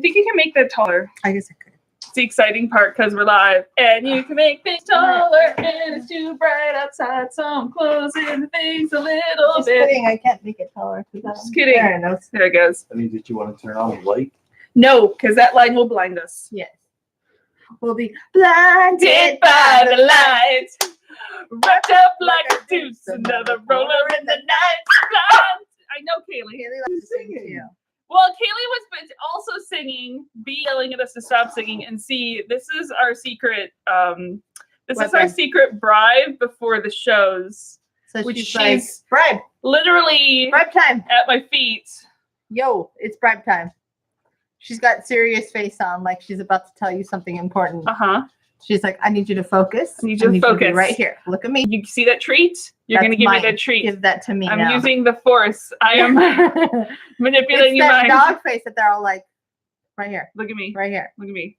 think you can make that taller. I guess I could. It's the exciting part because we're live. And you can make things taller and it's too bright outside. So I'm closing things a little Just bit. kidding. I can't make it taller. Just kidding. There it goes. That means that you want to turn on the light? No, because that light will blind us. Yes. We'll be blinded by the lights. Wrapped up like a deuce. Another roller in the night. I know Kaylee. Kaylee likes to sing too. Well, Kaylee was also singing, B yelling at us to stop singing, and C, this is our secret. This is our secret bribe before the shows. So which she's like, bribe. Literally bribe time at my feet. Yo, it's bribe time. She's got serious face on, like she's about to tell you something important. She's like, I need you to focus. I need you to focus. Right here. Look at me. You see that treat? You're going to give me that treat. Give that to me. I'm using the force. I am manipulating your mind. That dog face that they're all like, right here. Look at me. Right here. Look at me.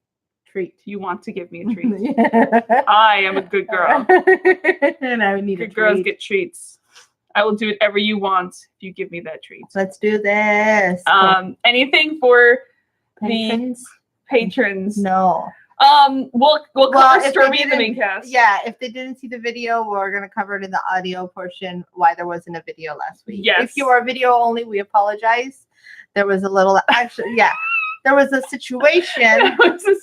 Treat. You want to give me a treat. I am a good girl. And I need good girls get treats. I will do whatever you want if you give me that treat. Let's do this. Anything for patrons? The patrons. No. We'll cover Stormy in the main cast. Yeah, if they didn't see the video, we're gonna cover it in the audio portion why there wasn't a video last week. Yes. If you are video only, we apologize. There was a little there was a situation. There was a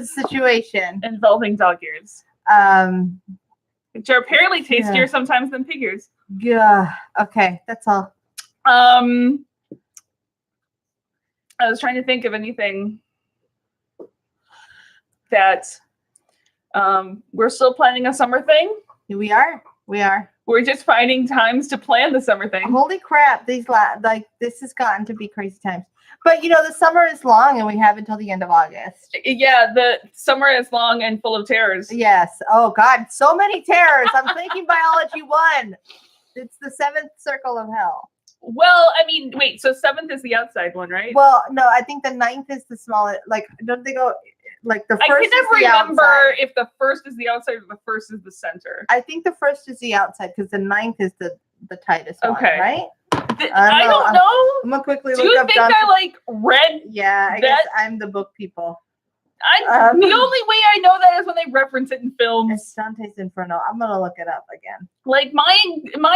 situation involving dog ears. Which are apparently tastier sometimes than pig ears. Yeah. Okay, that's all. I was trying to think of anything that we're still planning a summer thing. We are. We're just finding times to plan the summer thing. Holy crap! This has gotten to be crazy times. But you know, the summer is long, and we have until the end of August. Yeah, the summer is long and full of terrors. Yes. Oh God, so many terrors. I'm thinking Biology 1. It's the 7th circle of hell. Well, I mean, wait. So 7th is the outside one, right? Well, no, I think the 9th is the smallest. Like, don't they go? Like the first. I can never remember outside. If the first is the outside or the first is the center. I think the first is the outside because the 9th is the tightest one, right? I don't know. I'm gonna quickly look up. Do you think I like read? Yeah, I guess I'm the book people. The only way I know that is when they reference it in films. It's Dante's Inferno. I'm gonna look it up again. Like my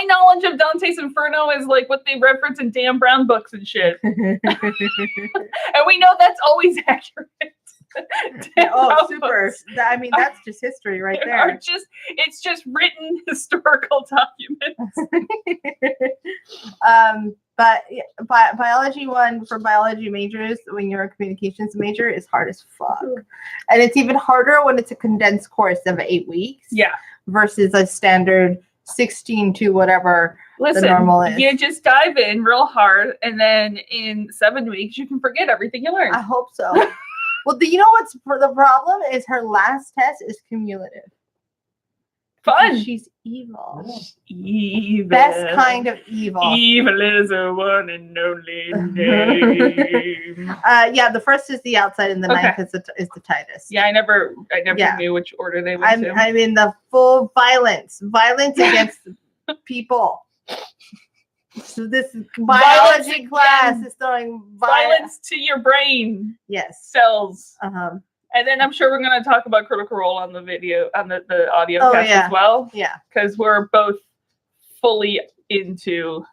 knowledge of Dante's Inferno is like what they reference in Dan Brown books and shit. And we know that's always accurate. Oh, super. I mean, that's just history right there. It's just written historical documents. But Biology 1 for biology majors, when you're a communications major, is hard as fuck. And it's even harder when it's a condensed course of 8 weeks. Yeah. Versus a standard 16 to whatever the normal is. You just dive in real hard, and then in 7 weeks, you can forget everything you learned. I hope so. Well, you know what's the problem is her last test is cumulative. Fun. She's evil. Evil. Best kind of evil. Evil is a one and only name. Yeah, the first is the outside, and the 9th is the tightest. Yeah, I never knew which order they went to. I'm in the full violence against people. So this biology class is throwing violence to your brain. Yes. Cells. And then I'm sure we're going to talk about Critical Role on the video, on the audio cast as well. Yeah. Because we're both fully into,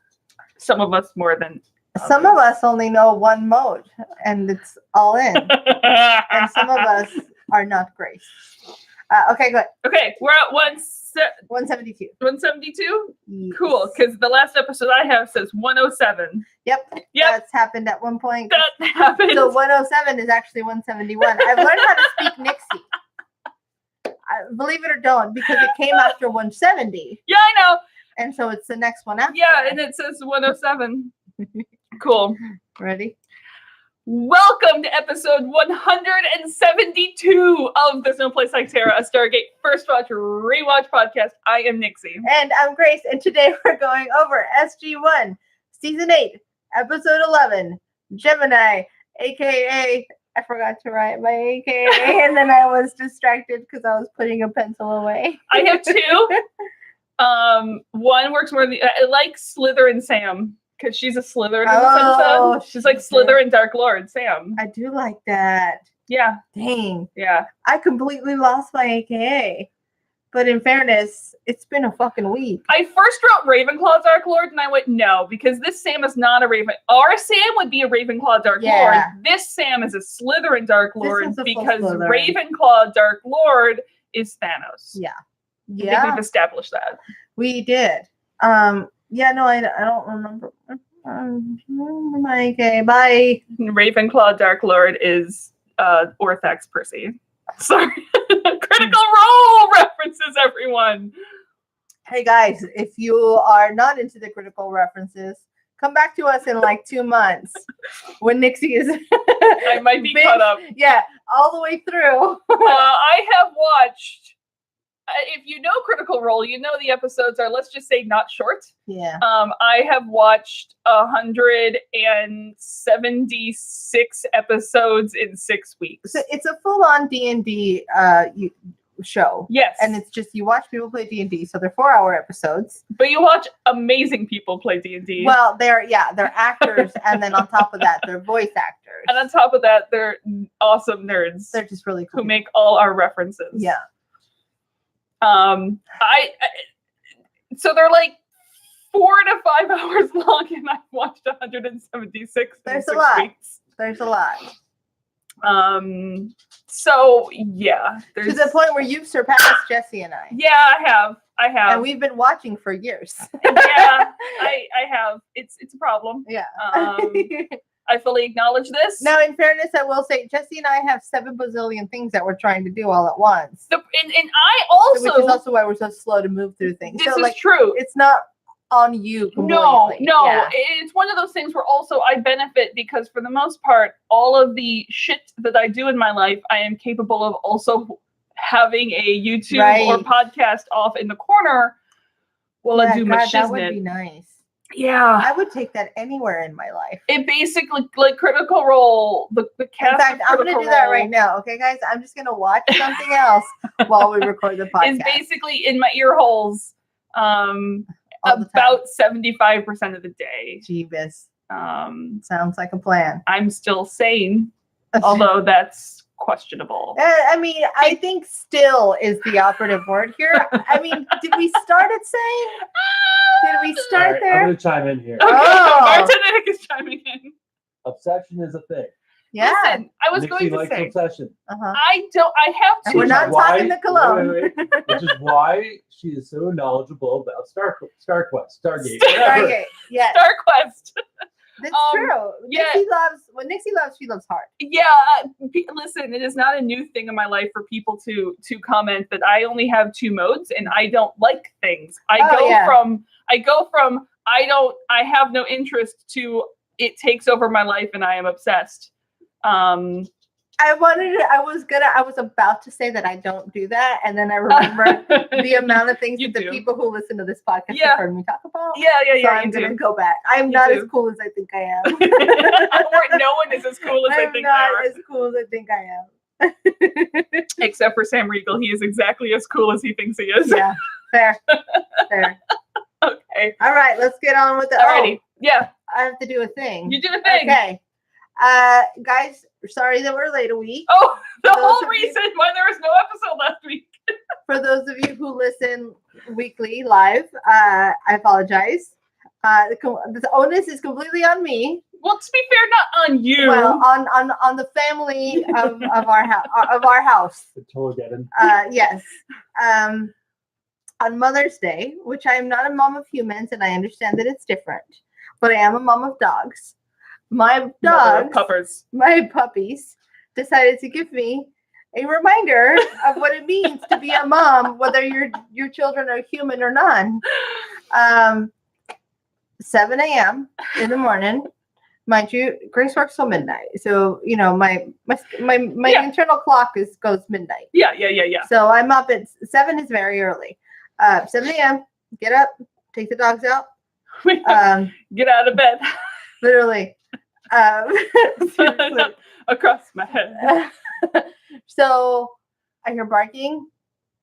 some of us more than others. Some of us only know one mode, and it's all in. And some of us are not Grace. Okay, good. Okay, we're at 172. 172? Yes. Cool, because the last episode I have says 107. Yep. That's happened at one point. That happened. So 107 is actually 171. I've learned how to speak Nixie. Believe it or don't, because it came after 170. Yeah, I know. And so it's the next one after. Yeah, and it says 107. Cool. Ready? Welcome to episode 172 of There's No Place Like Terra, a Stargate First Watch Rewatch podcast. I am Nixie. And I'm Grace, and today we're going over SG1, Season 8, Episode 11, Gemini, a.k.a. I forgot to write my a.k.a. and then I was distracted because I was putting a pencil away. I have two. One works more than I like Slither and Sam. Because she's a Slytherin in the sense of she's like Slytherin Dark Lord, Sam. I do like that. Yeah. Dang. Yeah. I completely lost my AKA. But in fairness, it's been a fucking week. I first wrote Ravenclaw Dark Lord, and I went, no, because this Sam is not a Raven. Our Sam would be a Ravenclaw Dark Lord. This Sam is a Slytherin Dark Lord because Ravenclaw Dark Lord is Thanos. Yeah. I think we've established that. We did. Yeah, no, I don't remember. My AKA. Bye. Ravenclaw Dark Lord is Orthax Percy. Sorry. Critical Role references, everyone. Hey guys, if you are not into the critical references, come back to us in like 2 months when Nixie is I might be caught up. Yeah, all the way through. I have watched, if you know Critical Role, you know the episodes are, let's just say, not short. Yeah. I have watched 176 episodes in 6 weeks. So it's a full-on D&D show. Yes. And it's just, you watch people play D&D, so they're 4-hour episodes. But you watch amazing people play D&D. Well, they're actors, and then on top of that, they're voice actors. And on top of that, they're awesome nerds. They're just really cool. Who make all our references. Yeah. So they're like 4 to 5 hours long, and I've watched 176 in 6 weeks. There's a lot. So yeah, to the point where you've surpassed Jesse and I. Yeah, I have. And we've been watching for years. Yeah, I have. It's a problem. Yeah. I fully acknowledge this. Now, in fairness, I will say Jesse and I have 7 bazillion things that we're trying to do all at once. And I also, which is also why we're so slow to move through things. This is true. It's not on you completely. No. Yeah. It's one of those things where also I benefit because for the most part, all of the shit that I do in my life, I am capable of also having a YouTube or podcast off in the corner while I do my shiznit. That would be nice. Yeah. I would take that anywhere in my life. It basically, like Critical Role, the cast. In fact, I'm going to do that right now. Okay, guys? I'm just going to watch something else while we record the podcast. It's basically in my ear holes about 75% of the day. Jeebus. Sounds like a plan. I'm still sane, although that's questionable. I mean, I think still is the operative word here. I mean, did we start at sane? Did we start there? I'm going to chime in here. Okay, Bartender is chiming in. Obsession is a thing. Yeah. Listen, I was Nixie going to say. Obsession. I have to. We're not talking the cologne. Wait. Which is why she is so knowledgeable about StarQuest, Stargate. Stargate, yes. StarQuest. That's true. Yeah. Nixie loves, she loves hard. Yeah, listen, it is not a new thing in my life for people to comment that I only have 2 modes and I don't like things. I go from I have no interest to it takes over my life and I am obsessed. I was about to say that I don't do that, and then I remember the amount of things that the people who listen to this podcast have heard me talk about. Yeah. So I'm gonna go back. I'm not as cool as I think I am. No one is as cool as I think I am. I'm not as cool as I think I am. Except for Sam Riegel, he is exactly as cool as he thinks he is. Yeah, fair. Okay. All right, let's get on with it. Alrighty. Yeah. I have to do a thing. You do a thing. Okay. Guys, sorry that we're late a week. Oh, the whole reason why there was no episode last week. For those of you who listen weekly live, I apologize. The onus is completely on me. Well, to be fair, not on you. Well, on the family of our house. Totally get him. Yes. On Mother's Day, which I am not a mom of humans, and I understand that it's different, but I am a mom of dogs. My dogs, my puppies, decided to give me a reminder of what it means to be a mom, whether your children are human or not. 7 a.m. in the morning. Mind you, Grace works till midnight, so my internal clock goes midnight. Yeah. So I'm up at 7 is very early. 7 a.m. Get up, take the dogs out. Get out of bed. Literally. Across my head. So I hear barking,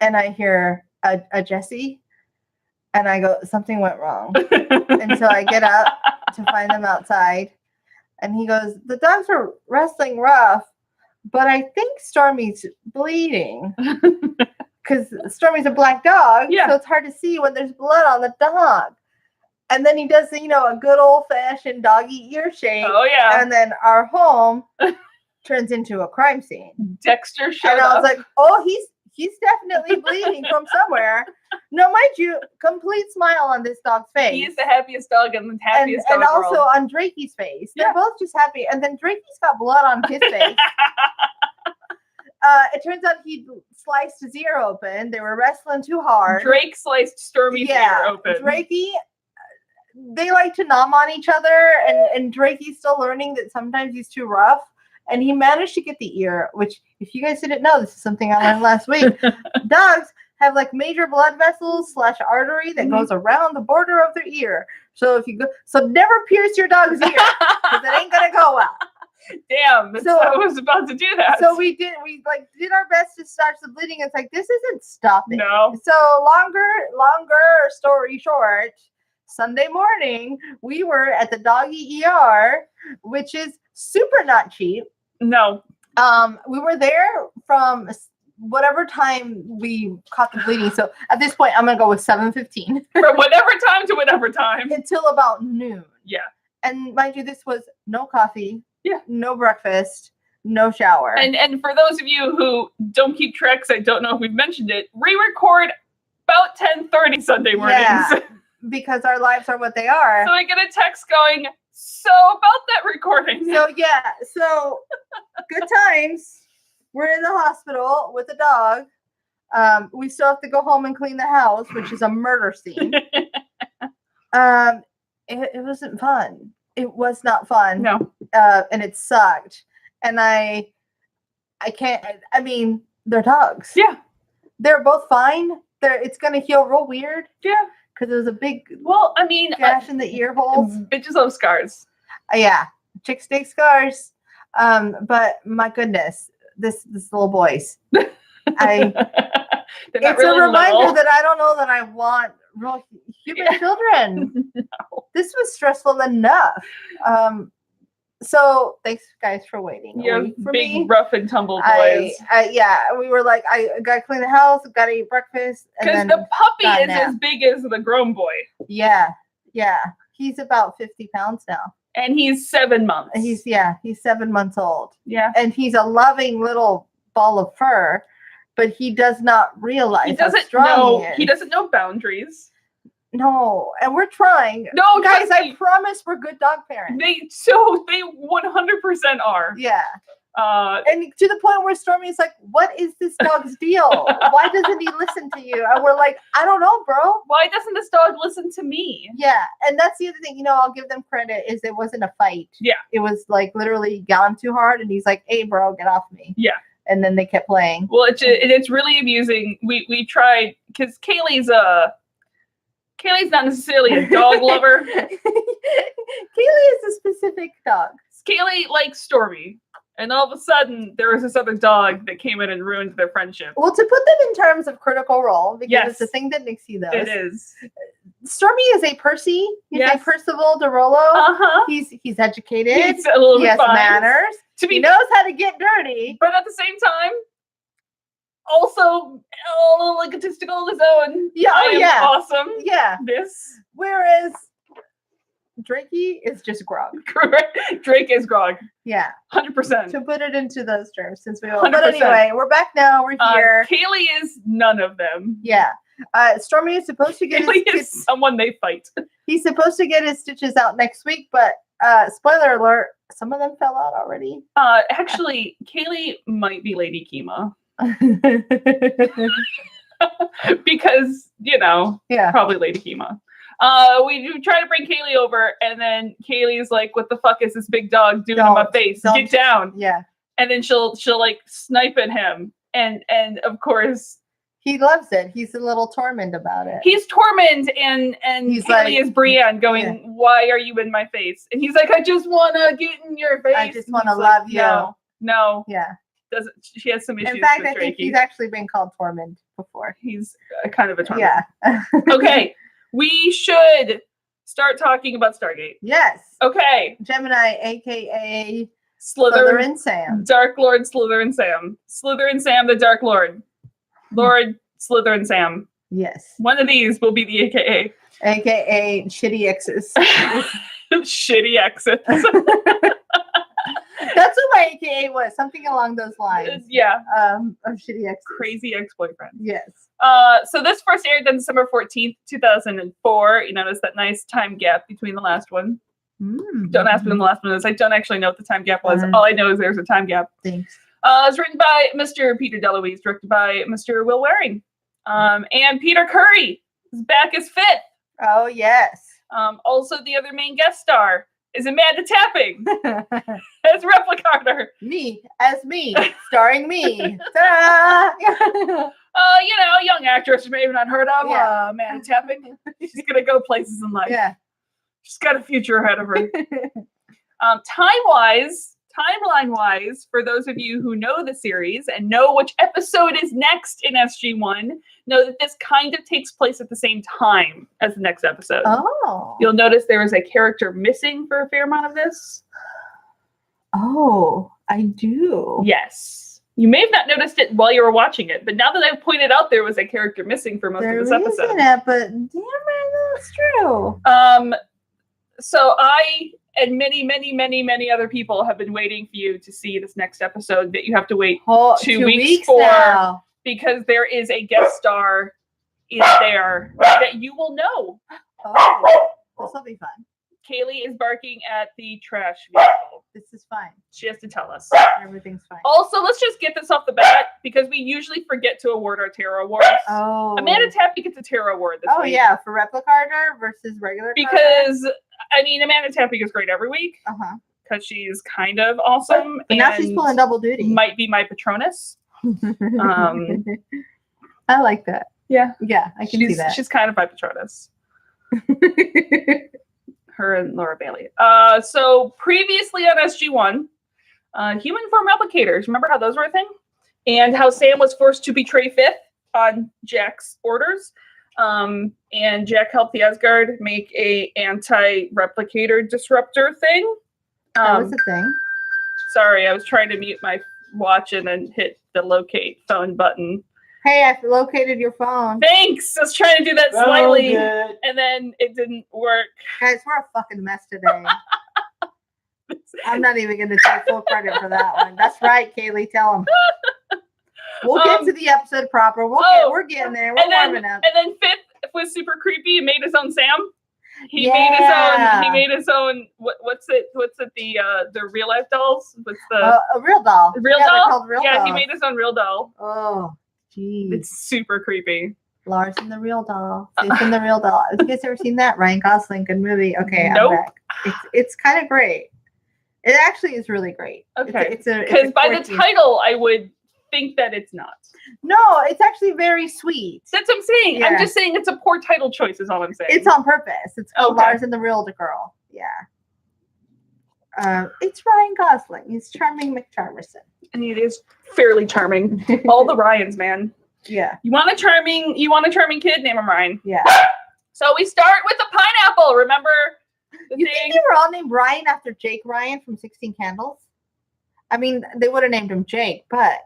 and I hear a Jessie, and I go, something went wrong. And so I get up to find them outside. And he goes, the dogs are wrestling rough, but I think Stormy's bleeding. Because Stormy's a black dog, so it's hard to see when there's blood on the dog. And then he does, a good old-fashioned doggy ear shake. Oh, yeah. And then our home turns into a crime scene. Dexter showed up. And I was like, oh, he's definitely bleeding from somewhere. No, mind you, complete smile on this dog's face. He is the happiest dog and the happiest dog and also world. on Drakey's face. They're both just happy. And then Drakey's got blood on his face. It turns out he sliced his ear open. They were wrestling too hard. Drake sliced Stormy's ear open. Drakey, they like to nom on each other, and Drakey's still learning that sometimes he's too rough. And he managed to get the ear, which, if you guys didn't know, this is something I learned last week. Dogs have like major blood vessels / artery that goes around the border of their ear. So never pierce your dog's ear, because it ain't gonna go well. Damn, I was about to do that. So we did our best to start the bleeding. It's like, this isn't stopping. No. So longer story short, Sunday morning, we were at the doggy ER, which is super not cheap. No. We were there from whatever time we caught the bleeding. So at this point, I'm going to go with 7:15. From whatever time to whatever time. Until about noon. Yeah. And mind you, this was no coffee. Yeah. No breakfast. No shower. And for those of you who don't keep track, 'cause I don't know if we've mentioned it, we record about 10:30 Sunday mornings. Yeah, because our lives are what they are. So I get a text going, so about that recording. So good times. We're in the hospital with a dog. We still have to go home and clean the house, which is a murder scene. It wasn't fun. It was not fun. No. And it sucked. And I can't, they're dogs. Yeah. They're both fine. It's going to heal real weird. Yeah. Because it was a big gash in the ear holes. Bitches love scars. Yeah. Chicks dig scars. But my goodness, this little boys. It's really a reminder that I don't know that I want real human children. No. This was stressful enough. So thanks guys for waiting. Yeah, big rough and tumble boys. We were like, I gotta clean the house, gotta eat breakfast. Because the puppy is as big as the grown boy. Yeah. He's about 50 pounds now. And he's 7 months. He's 7 months old. Yeah. And he's a loving little ball of fur, but he does not realize how strong he is. He doesn't know boundaries. No, and we're trying. No, guys, I promise we're good dog parents. They 100% are. Yeah. And to the point where Stormy is like, what is this dog's deal? Why doesn't he listen to you? And we're like, I don't know, bro. Why doesn't this dog listen to me? Yeah. And that's the other thing, I'll give them credit, is it wasn't a fight. Yeah. It was like literally got him too hard and he's like, hey, bro, get off me. Yeah. And then they kept playing. Well, it's really amusing. We tried, because Kaylee's not necessarily a dog lover. Kaylee is a specific dog. Kaylee likes Stormy. And all of a sudden, there was this other dog that came in and ruined their friendship. Well, to put them in terms of critical role, because it's the thing that Nixie does. It is. Stormy is a Percy. He's a Percival DeRollo. Uh-huh. He's educated. He's a little he has manners. He knows how to get dirty. But at the same time, also a little egotistical on his own. Yeah, awesome. Yeah. Whereas Drakey is just grog. Drake is grog. Yeah. 100%. To put it into those terms, since we all. 100%. But anyway, we're back now. We're here. Kaylee is none of them. Yeah. Stormy is supposed to get Kaylee is someone they fight. He's supposed to get his stitches out next week, but spoiler alert, some of them fell out already. Actually, Kaylee might be Lady Kima. Because, probably Lady Kima. We try to bring Kaylee over, and then Kaylee's like, what the fuck is this big dog doing in my face? Get down. Yeah. And then she'll like snipe at him. And of course, he loves it. He's a little Tormund about it. He's Tormund, and he's Kaylee is Brienne going, why are you in my face? And he's like, I just want to get in your face. I just want to love you. No. Yeah. She has some issues. In fact, with I think Drakey. he's actually been called Tormund before. He's kind of a Tormund. Yeah. Okay. We should start talking about Stargate. Yes. Okay. Gemini, aka Slytherin Sam. Dark Lord Slytherin Sam. Slytherin Sam, the Dark Lord. Lord Slytherin Sam. Yes. One of these will be the AKA. AKA Shitty Exes. Shitty exits. That's what my AKA was. Something along those lines. Yeah. Of Shitty Exes. Crazy ex-boyfriend. Yes. So this first aired on December 14th, 2004. You notice that nice time gap between the last one. Don't ask me when the last one is. I don't actually know what the time gap was. All I know is there's a time gap. Thanks. It was written by Mr. Peter DeLuise, directed by Mr. Will Waring. And Peter Curry is back as Fifth. Oh, yes. Also, the other main guest star is Amanda Tapping as Replicator. Me, as me, starring me. Ta-da! Young actress you may have not heard of, Yeah. Amanda Tapping. She's going to go places in life. Yeah. She's got a future ahead of her. Timeline-wise, for those of you who know the series and know which episode is next in SG1, know that this kind of takes place at the same time as the next episode. Oh. You'll notice there is a character missing for a fair amount of this. Oh, I do. Yes. You may have not noticed it while you were watching it, but now that I've pointed out there was a character missing for most of this episode. But damn it, that's true. So I and many other people have been waiting for you to see this next episode that you have to wait 2 weeks for now. because there is a guest star in there that you will know. Oh, this will be fun. Kaylee is barking at the trash vehicle. This is fine. She has to tell us. Everything's fine. Also, let's just get this off the bat because we usually forget to award our Terra Awards. Oh. Amanda Tapping gets a Terra Award this week. Yeah, for Replicator versus regular Because, Amanda Tapping is great every week. Uh-huh. Because she's kind of awesome. But now she's pulling double duty. Might be my Patronus. I like that. Yeah. Yeah, I can see that. She's kind of my Patronus. Her and Laura Bailey. So previously on SG1, human form replicators. Remember how those were a thing? And how Sam was forced to betray Fifth on Jack's orders. And Jack helped the Asgard make a anti-replicator disruptor thing. That was a thing. Sorry, I was trying to mute my watch and then hit the locate phone button. Hey, I've located your phone. Thanks! I was trying to do that slightly, and then it didn't work. Guys, we're a fucking mess today. I'm not even going to take full credit for that one. That's right, Kaylee. Tell them. We'll get to the episode proper. We're getting there. We're warming up. And then Fifth was super creepy and made his own Sam. He made his own. What's it? The real life dolls. What's the a real doll? Real doll. They're Called real yeah, dolls. he made his own real doll. Oh, geez. It's super creepy. Lars and the real doll. Faith and the real doll. Have you guys ever seen that? Ryan Gosling, good movie. Okay, nope. I'm back. It's kind of great. It actually is really great. Okay. Because by the title, I would think that it's not. No, it's actually very sweet. That's what I'm saying. Yeah. I'm just saying it's a poor title choice is all I'm saying. It's on purpose. It's called Lars and the Real Girl. Yeah. It's Ryan Gosling. He's charming McCharmerson. And he is fairly charming. All the Ryans, man. Yeah. You want a charming kid? Name him Ryan. Yeah. So we start with the pineapple. Remember the you thing? think they were all named Ryan after Jake Ryan from 16 Candles? I mean, they would have named him Jake, but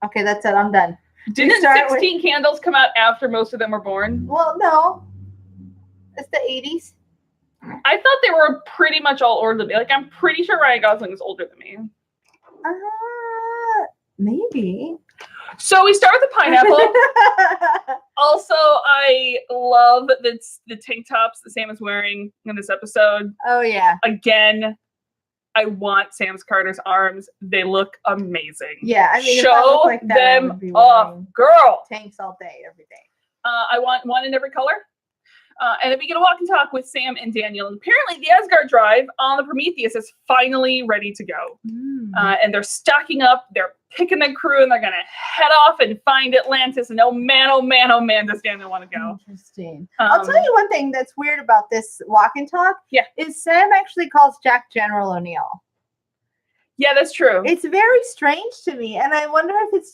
okay, that's it. I'm done. Didn't 16 Candles come out after most of them were born? Well, no. It's the 80s. I thought they were pretty much all older than me. Like, I'm pretty sure Ryan Gosling is older than me. Maybe. So we start with the pineapple. Also, I love the tank tops that Sam is wearing in this episode. Oh, yeah. Again, I want Sam's Carter's arms. They look amazing. Yeah, I mean, show like that, them off, girl. Tanks all day, every day. I want one in every color. And then we get a walk and talk with Sam and Daniel. And apparently the Asgard drive on the Prometheus is finally ready to go. And they're stocking up, they're picking their crew, and they're going to head off and find Atlantis. And oh man, does Daniel want to go. Interesting. I'll tell you one thing that's weird about this walk and talk. Yeah. Is Sam actually calls Jack General O'Neill. Yeah, that's true. It's very strange to me. And I wonder if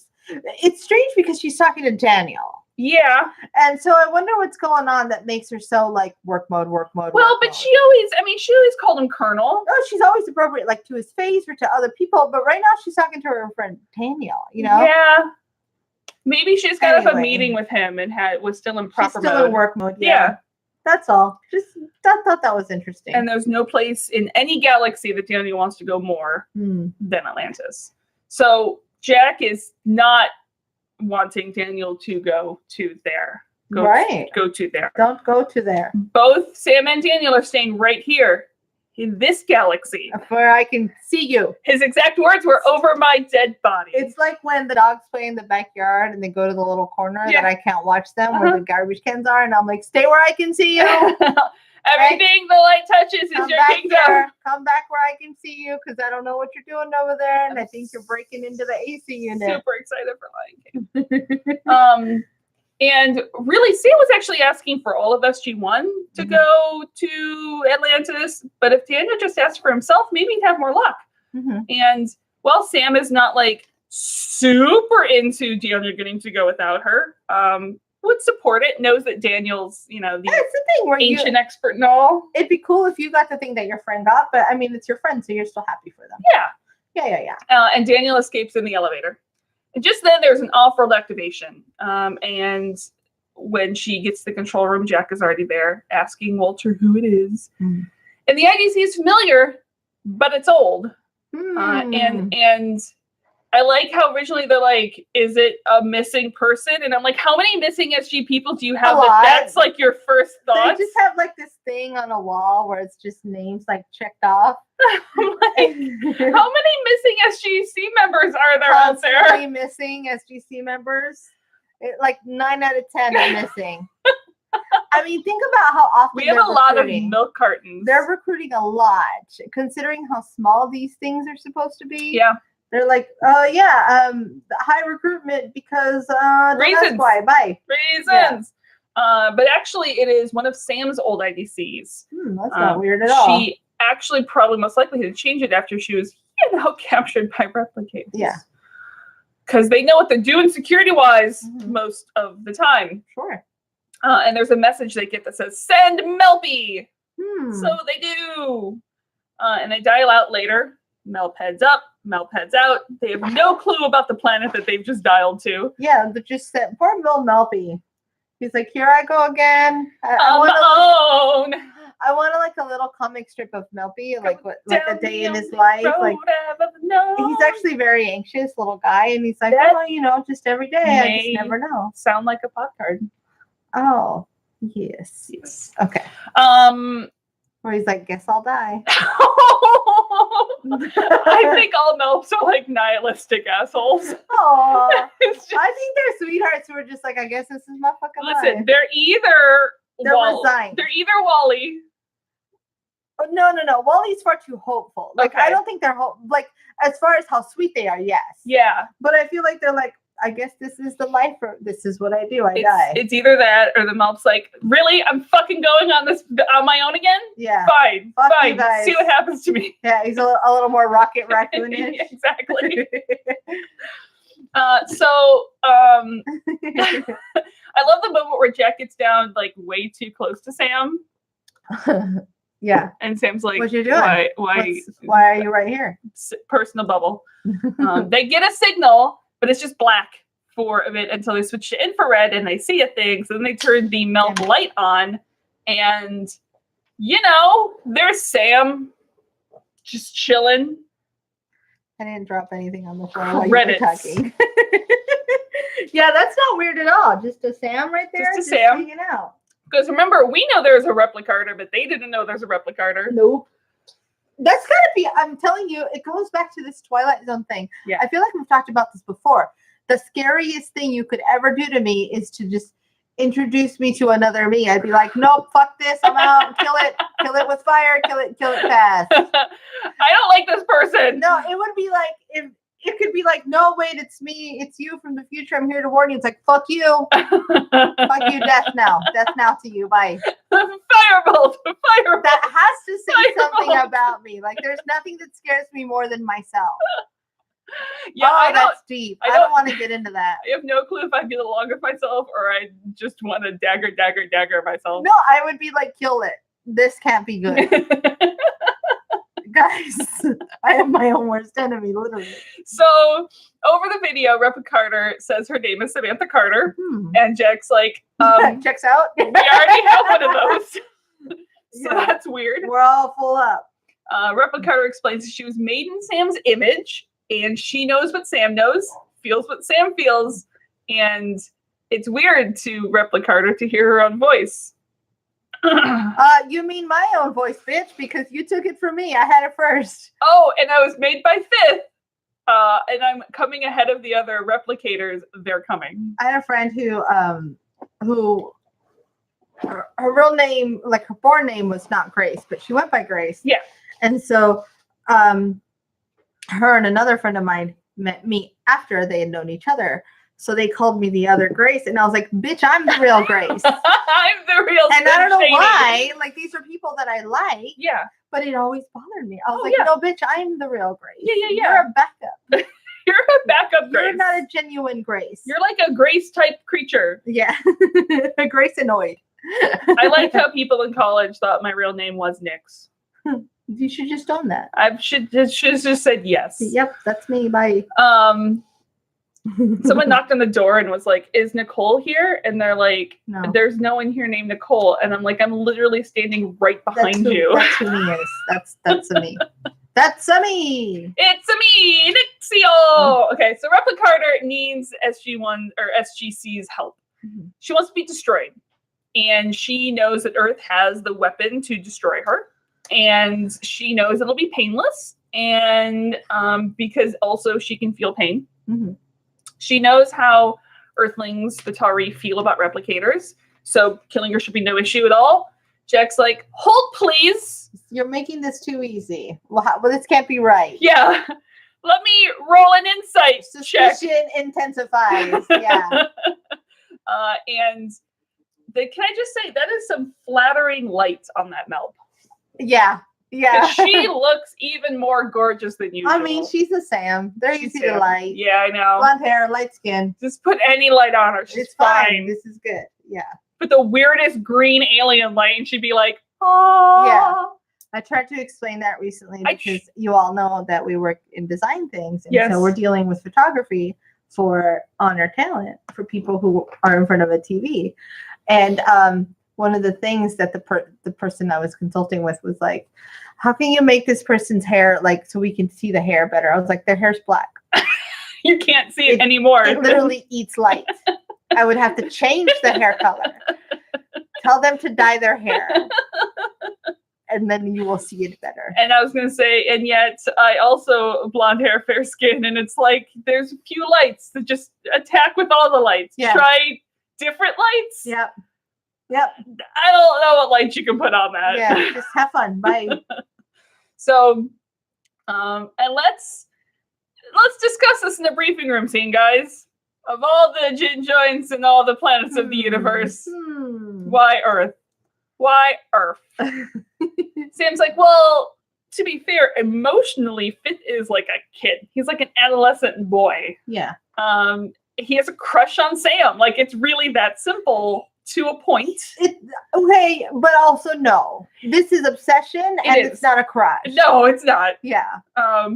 it's strange because she's talking to Daniel. Yeah. And so I wonder what's going on that makes her so like work mode. Well, work but mode. she always called him Colonel. No, she's always appropriate, like to his face or to other people. But right now she's talking to her friend Daniel, you know? Yeah. Maybe she's got up a Anyway. meeting with him and was still in She's proper still mode. in work mode. Yeah. That's all. Just thought that was interesting. And there's no place in any galaxy that Daniel wants to go more than Atlantis. So Jack is not wanting Daniel to go to there. Go to there. Don't go to there. Both Sam and Daniel are staying right here in this galaxy. Where I can see you. His exact words were, over my dead body. It's like when the dogs play in the backyard and they go to the little corner that I can't watch them where the garbage cans are, and I'm like, stay where I can see you. Everything the light touches is your kingdom. Here. Come back where I can see you, because I don't know what you're doing over there, and I think you're breaking into the AC unit. Super excited for Lion King. And really, Sam was actually asking for all of SG1 to go to Atlantis, but if Daniel just asked for himself, maybe he'd have more luck. And while Sam is not like super into Daniel getting to go without her, would support it, knows that Daniel's, the That's the thing where ancient expert and all. It'd be cool if you got the thing that your friend got, but I mean, it's your friend, so you're still happy for them. Yeah. And Daniel escapes in the elevator. And just then there's an off-world activation. And when she gets to the control room, Jack is already there asking Walter who it is. And the IDC is familiar, but it's old. And I like how originally they're like, is it a missing person? And I'm like, how many missing SG people do you have that's like your first thought? They just have like this thing on a wall where it's just names like checked off. Like, how many missing SGC members are there out there? Constantly missing SGC members. Like 9 out of 10 are missing. I mean, think about how often we have a lot of milk cartons. They're recruiting a lot, considering how small these things are supposed to be. Yeah. They're like, high recruitment because reasons. That's why. Bye. Reasons. Yeah. But actually, it is one of Sam's old IDCs. That's not weird at all. She actually probably most likely had to change it after she was captured by replicators. Yeah. Because they know what they're doing security-wise most of the time. Sure. And there's a message they get that says, send Melpy! So they do. And they dial out later. Melp heads up, Melp heads out. They have no clue about the planet that they've just dialed to. Yeah, but just said, poor Bill Melpy. He's like, here I go again. I want like a little comic strip of Melpy, like a day in his life. Like he's actually very anxious little guy, and he's like, just every day. I just never know. Sound like a pop card. Oh, yes. Okay. Where he's like, guess I'll die. I think all Melps are like nihilistic assholes. Oh, I think they're sweethearts who are just like, I guess this is my fucking life. They're either resigned. They're either Wally. Oh, no. Wally's far too hopeful. Like, I don't think they're like, as far as how sweet they are, yes. Yeah. But I feel like they're like, I guess this is the life. This is what I do. I die. It's either that or the Melp's like, really? I'm fucking going on this on my own again? Yeah. Fine. See what happens to me. Yeah, he's a little more Rocket Raccoon-ish. Exactly. I love the moment where Jack gets down like way too close to Sam. Yeah. And Sam's like, what you doing? Why are you right here? Personal bubble. They get a signal, but it's just black for a bit until they switch to infrared and they see a thing. So then they turn the Melp light on, and there's Sam just chilling. I didn't drop anything on the floor while you were talking. Yeah, that's not weird at all. Just a Sam right there. Just a Sam hanging out. Because remember, we know there's a replicator, but they didn't know there's a replicator. Nope. That's gotta be, I'm telling you, it goes back to this Twilight Zone thing. Yeah. I feel like we've talked about this before. The scariest thing you could ever do to me is to just introduce me to another me. I'd be like, nope, fuck this, I'm out, kill it with fire, kill it fast. I don't like this person. No, it would be like, if it could be like, no, wait, it's me, it's you from the future, I'm here to warn you. It's like, fuck you. Fuck you, death now to you, bye. Firebolt. That has to say Firebolt. something about me. Like, there's nothing that scares me more than myself. Yeah, oh, I don't. that's deep. I don't want to get into that. I have no clue if I get along with myself or I just want to dagger myself. No, I would be like, kill it. This can't be good. Guys, I am my own worst enemy, literally. So over the video, Replica Carter says her name is Samantha Carter, Hmm. and Jack's like, checks out. we already have one of those. So Yeah. that's weird. We're all full up. Replica Carter explains that she was made in Sam's image, and she knows what Sam knows, feels what Sam feels, and it's weird to Replica Carter to hear her own voice. You mean my own voice, bitch, because you took it from me. I had it first. Oh, and I was made by Fifth, and I'm coming ahead of the other replicators. They're coming. I had a friend who her real name, like her born name, was not Grace, but she went by Grace. Yeah. And so, her and another friend of mine met me after they had known each other. So they called me the other Grace, and I was like, "Bitch, I'm the real Grace." I'm the real. And I don't know Shady. why. Like, these are people that I like. Yeah. But it always bothered me. I was Oh, like, yeah. "No, bitch, I'm the real Grace. Yeah. You're a backup. You're a backup Grace. You're not a genuine Grace. You're like a Grace type creature. Yeah, a Grace annoyed." I liked how people in college thought my real name was Nix. You should just own that. I should have just said yes. Yep, that's me. Bye. Someone knocked on the door and was like, "Is Nicole here?" And they're like, No. "There's no one here named Nicole." And I'm like, "I'm literally standing right behind you." That's who me is. That's a me. That's a me. It's a me, Nixio. Okay, so Replica Carter needs SG1 or SGC's help. Mhm. She wants to be destroyed, and she knows that Earth has the weapon to destroy her, and she knows it'll be painless, and because also she can feel pain. Mhm. She knows how Earthlings, the Tari, feel about replicators, so killing her should be no issue at all. Jack's like, "Hold, please." You're making this too easy. Well, this can't be right. Yeah. Let me roll an insight check. Suspicion intensifies. Yeah. And can I just say, that is some flattering light on that Melp. Yeah. Yeah. She looks even more gorgeous than usual. I mean, she's a Sam. They're She's easy to Sam. like. Yeah, I know. Blonde hair, light skin. Just put any light on her. She's It's fine. fine. This is good. Yeah. Put the weirdest green alien light and she'd be like, "Oh." Yeah. I tried to explain that recently because you all know that we work in design things. And Yes. so we're dealing with photography for honor talent for people who are in front of a TV. And one of the things that the person I was consulting with was like, "How can you make this person's hair like so we can see the hair better?" I was like, "Their hair's black. You can't see it anymore. It literally eats light. I would have to change the hair color. Tell them to dye their hair. And then you will see it better." And I was going to say, and yet I also blonde hair, fair skin, and it's like there's a few lights that just attack with all the lights. Yeah. Try different lights. Yep. I don't know what lights you can put on that. Yeah. Just have fun. Bye. So, and let's discuss this in the briefing room scene, guys. Of all the gin joints and all the planets of the universe, why Earth? Why Earth? Sam's like, well, to be fair, emotionally, Fifth is like a kid. He's like an adolescent boy. Yeah. He has a crush on Sam. Like, it's really that simple to a point. Okay, but also no. This is obsession and is. it's not a crush. No, it's not. Yeah.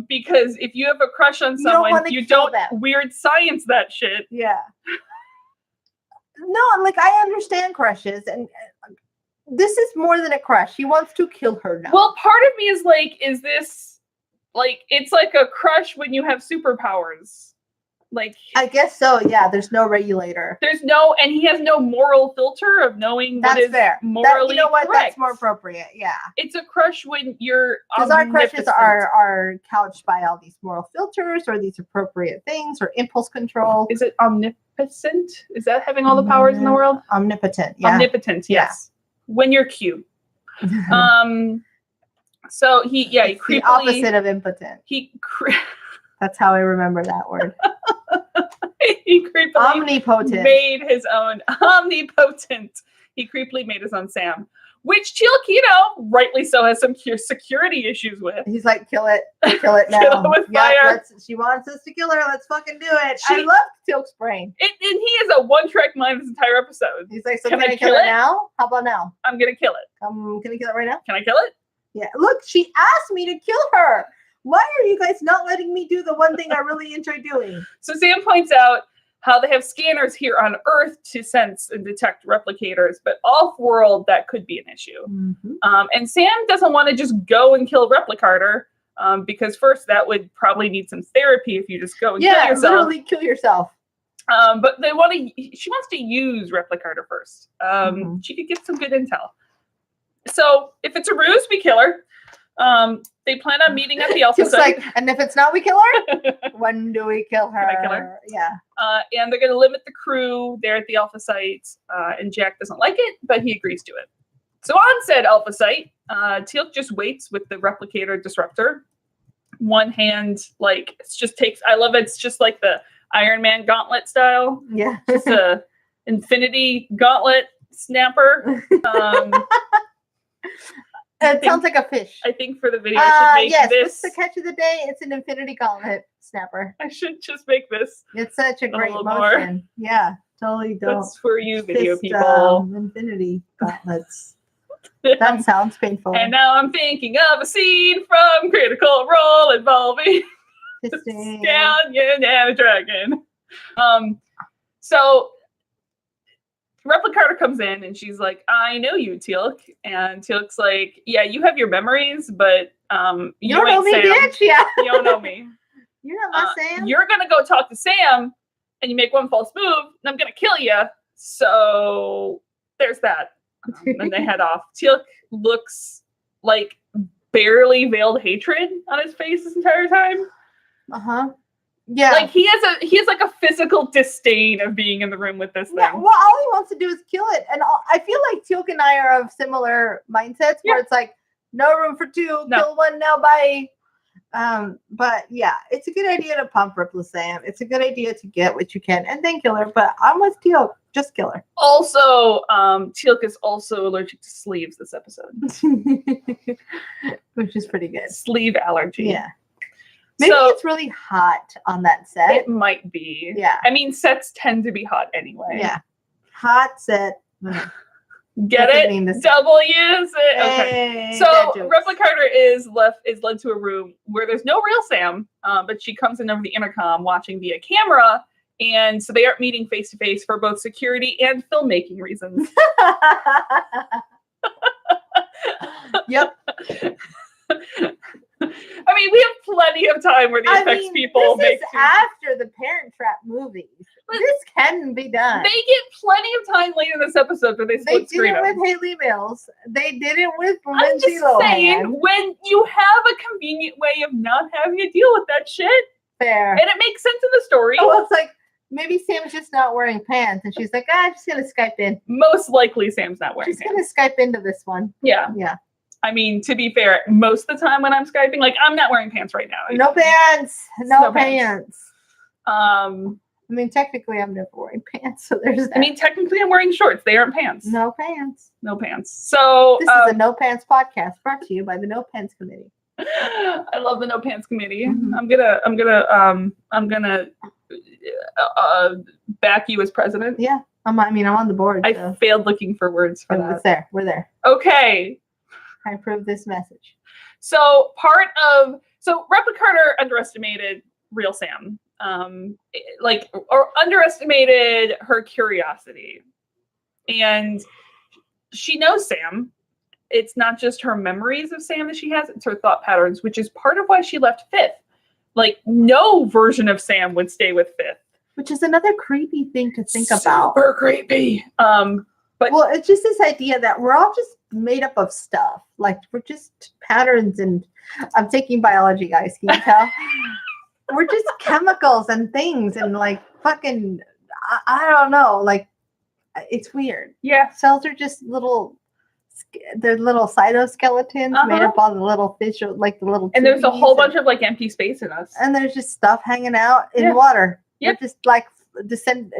Because if you have a crush on You don't someone, wanna you kill don't them. weird science that shit. Yeah. No, like I understand crushes and this is more than a crush. He wants to kill her now. Well, part of me is like, is this like, it's like a crush when you have superpowers. Like, I guess so. Yeah, there's no regulator. there's no, and he has no moral filter of knowing what That's is fair. morally You know what? correct. That's more appropriate. Yeah. It's a crush when you're Because our crushes omnipotent. are couched by all these moral filters or these appropriate things or impulse control. Is it omnipotent? Is that having all the powers in the world? Omnipotent. Yeah. Omnipotent, Yeah. yes. When you're cute. So he It's creepily, the opposite of impotent. That's how I remember that word. he creepily Omnipotent. made his own omnipotent. He creepily made his own Sam, which Teal'c, rightly so, has some security issues with. He's like, kill it now. Kill it with fire. She wants us to kill her. Let's fucking do it. I love Teal'c's brain. And he is a one-track mind this entire episode. He's like, so can I kill it now? How about now? I'm gonna kill it. Can I kill it right now? Can I kill it? Yeah. Look, she asked me to kill her. Why are you guys not letting me do the one thing I really enjoy doing? So Sam points out how they have scanners here on Earth to sense and detect replicators, but off-world, that could be an issue. Mm-hmm. And Sam doesn't want to just go and kill Replicator, because first, that would probably need some therapy if you just go and kill yourself. Yeah, literally kill yourself. But she wants to use Replicator first. She could get some good intel. So if it's a ruse, we kill her. They plan on meeting at the Alpha site. And if it's not, we kill her? When do we kill her? Can I kill her? Yeah. And they're going to limit the crew there at the Alpha site. And Jack doesn't like it, but he agrees to it. So on said Alpha site, Teal'c just waits with the replicator disruptor. One hand, I love it. It's just like the Iron Man gauntlet style. Yeah. Just a infinity gauntlet snapper. It sounds like a fish. I think for the video, I should make this. What's the catch of the day? It's an infinity gauntlet snapper. I should just make this. It's such a great motion. More. Yeah, totally don't. That's for you, video people. Infinity gauntlets. That sounds painful. And now I'm thinking of a scene from Critical Role involving Stallion and a dragon. So Replicator comes in and she's like, I know you, Teal'c. And Teal'c's like, yeah, you have your memories, but you don't know me, Sam. bitch. Yeah. You don't know me. You're not my Sam. You're going to go talk to Sam and you make one false move and I'm going to kill you. So there's that. And they head off. Teal'c looks like barely veiled hatred on his face this entire time. Uh-huh. Yeah. Like he has like a physical disdain of being in the room with this thing. Yeah, well, all he wants to do is kill it. And I feel like Teal'c and I are of similar mindsets where it's like, no room for two, kill one now, bye. But yeah, it's a good idea to pump Sam. It's a good idea to get what you can and then kill her. But I'm with Teal'c. Just kill her. Also, Teal'c is also allergic to sleeves this episode. Which is pretty good. Sleeve allergy. Yeah. Maybe it's really hot on that set. It might be. Yeah. I mean, sets tend to be hot anyway. Yeah. Hot set. Get it? Double use it. Okay. Hey, so Replicator is led to a room where there's no real Sam, but she comes in over the intercom watching via camera, and so they aren't meeting face to face for both security and filmmaking reasons. Yep. I mean, we have plenty of time where the effects people make. This is after the Parent Trap movies. This can be done. They get plenty of time later in this episode where they split screen They did it with Haley Mills. They did it with Lindsay Lohan. Saying, when you have a convenient way of not having to deal with that shit, fair, and it makes sense in the story. Well, it's like maybe Sam's just not wearing pants, and she's like, I'm just gonna Skype in. Most likely, Sam's not wearing pants. She's gonna Skype into this one. Yeah. I mean, to be fair, most of the time when I'm Skyping, like, I'm not wearing pants right now. No pants. No pants. I mean, technically, I'm never wearing pants, so there's that. I mean, technically, I'm wearing shorts. They aren't pants. No pants. No pants. So this is a No Pants podcast brought to you by the No Pants Committee. I love the No Pants Committee. Mm-hmm. I'm gonna back you as president. Yeah. I'm on the board. I failed looking for words for that. It's there. We're there. Okay. I approve this message. So Replicator underestimated real Sam, or underestimated her curiosity, and she knows Sam. It's not just her memories of Sam that she has; it's her thought patterns, which is part of why she left Fifth. Like, no version of Sam would stay with Fifth, which is another creepy thing to think about. Super creepy. But it's just this idea that we're all just made up of stuff. Like, we're just patterns, and I'm taking biology, guys. Can you tell? We're just chemicals and things, and like fucking, I don't know. Like, it's weird. Yeah. Cells are just they're little cytoskeletons made up of the little fish, like the little. And there's a whole bunch of like empty space in us. And there's just stuff hanging out in water. Yeah. We're just like descend.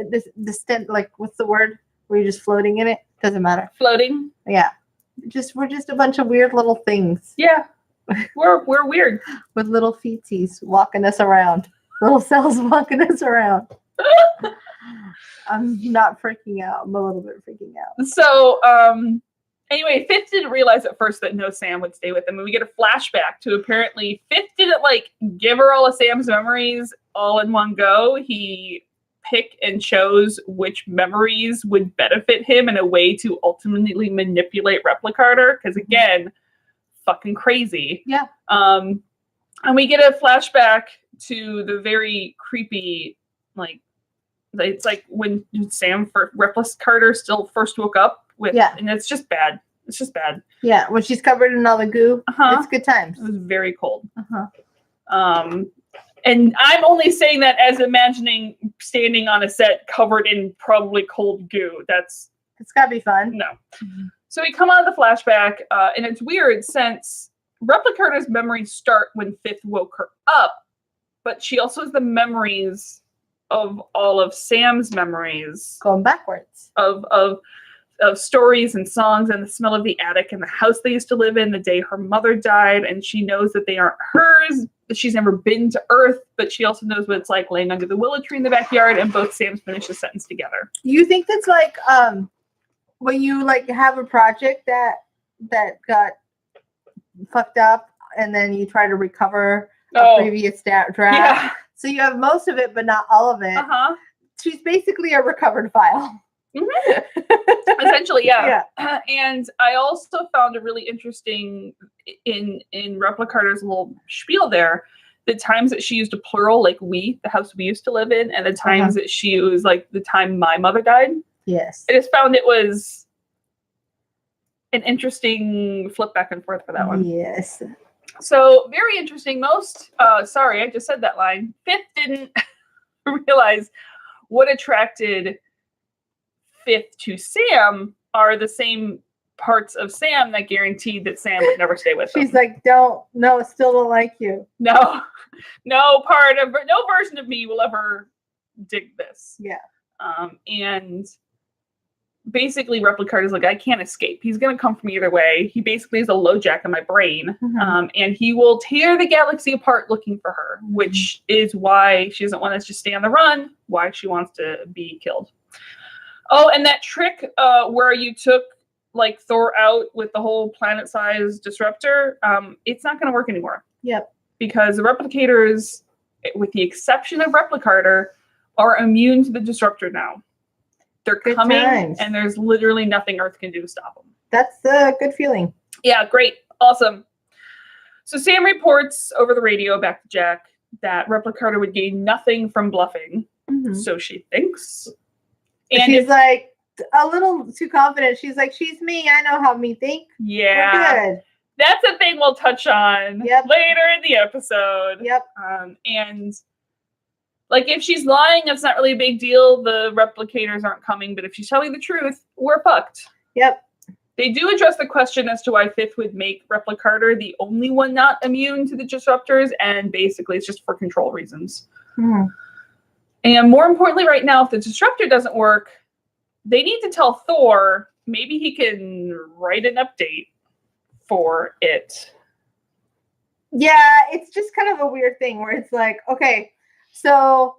Like, what's the word? Where you're just floating in it? Doesn't matter. Floating. Yeah. We're just a bunch of weird little things. Yeah. We're weird. With little feetsies walking us around. Little cells walking us around. I'm not freaking out. I'm a little bit freaking out. So, anyway, Fifth didn't realize at first that no Sam would stay with him. And we get a flashback to apparently Fifth didn't like give her all of Sam's memories all in one go. He picked and chose which memories would benefit him in a way to ultimately manipulate Replicator. Because again, fucking crazy. Yeah. And we get a flashback to the very creepy, like, it's like when Sam Replicator still first woke up with, and it's just bad. It's just bad. Yeah, when she's covered in all the goo, it's good times. It was very cold. And I'm only saying that as imagining standing on a set covered in probably cold goo. It's gotta be fun. No. So we come out of the flashback, and it's weird since Replicator's memories start when Fifth woke her up, but she also has the memories of all of Sam's memories. Going backwards. Of stories and songs and the smell of the attic and the house they used to live in the day her mother died, and she knows that they aren't hers. She's never been to Earth, but she also knows what it's like laying under the willow tree in the backyard, and both Sams finish the sentence together. You think that's like when you like have a project that got fucked up and then you try to recover a previous draft? Yeah. So you have most of it, but not all of it. She's basically a recovered file. Essentially, yeah. And I also found it really interesting in Replicator's little spiel there, the times that she used a plural, like we, the house we used to live in, and the times that she was like the time my mother died. Yes. I just found it was an interesting flip back and forth for that one. Yes. So very interesting. Sorry, I just said that line. Fifth didn't realize what attracted Fifth to Sam are the same parts of Sam that guaranteed that Sam would never stay with him. She's like, still don't like you. No version of me will ever dig this. Yeah. And basically Replicator is like, I can't escape. He's going to come from either way. He basically is a LoJack in my brain. And he will tear the galaxy apart looking for her, which is why she doesn't want to just stay on the run, why she wants to be killed. Oh, and that trick where you took like Thor out with the whole planet-sized disruptor, it's not going to work anymore. Yep. Because the Replicators, with the exception of Replicator, are immune to the disruptor now. They're coming, and there's literally nothing Earth can do to stop them. That's a good feeling. Yeah, great. Awesome. So Sam reports over the radio back to Jack that Replicator would gain nothing from bluffing. So she thinks. And she's like a little too confident. She's like, she's me. I know how me think. Yeah. We're good. That's a thing we'll touch on later in the episode. Yep. And like, if she's lying, it's not really a big deal. The Replicators aren't coming. But if she's telling the truth, we're fucked. Yep. They do address the question as to why Fifth would make Replicator the only one not immune to the disruptors. And basically, it's just for control reasons. And more importantly, right now, if the disruptor doesn't work, they need to tell Thor maybe he can write an update for it. Yeah, it's just kind of a weird thing where it's like, okay, so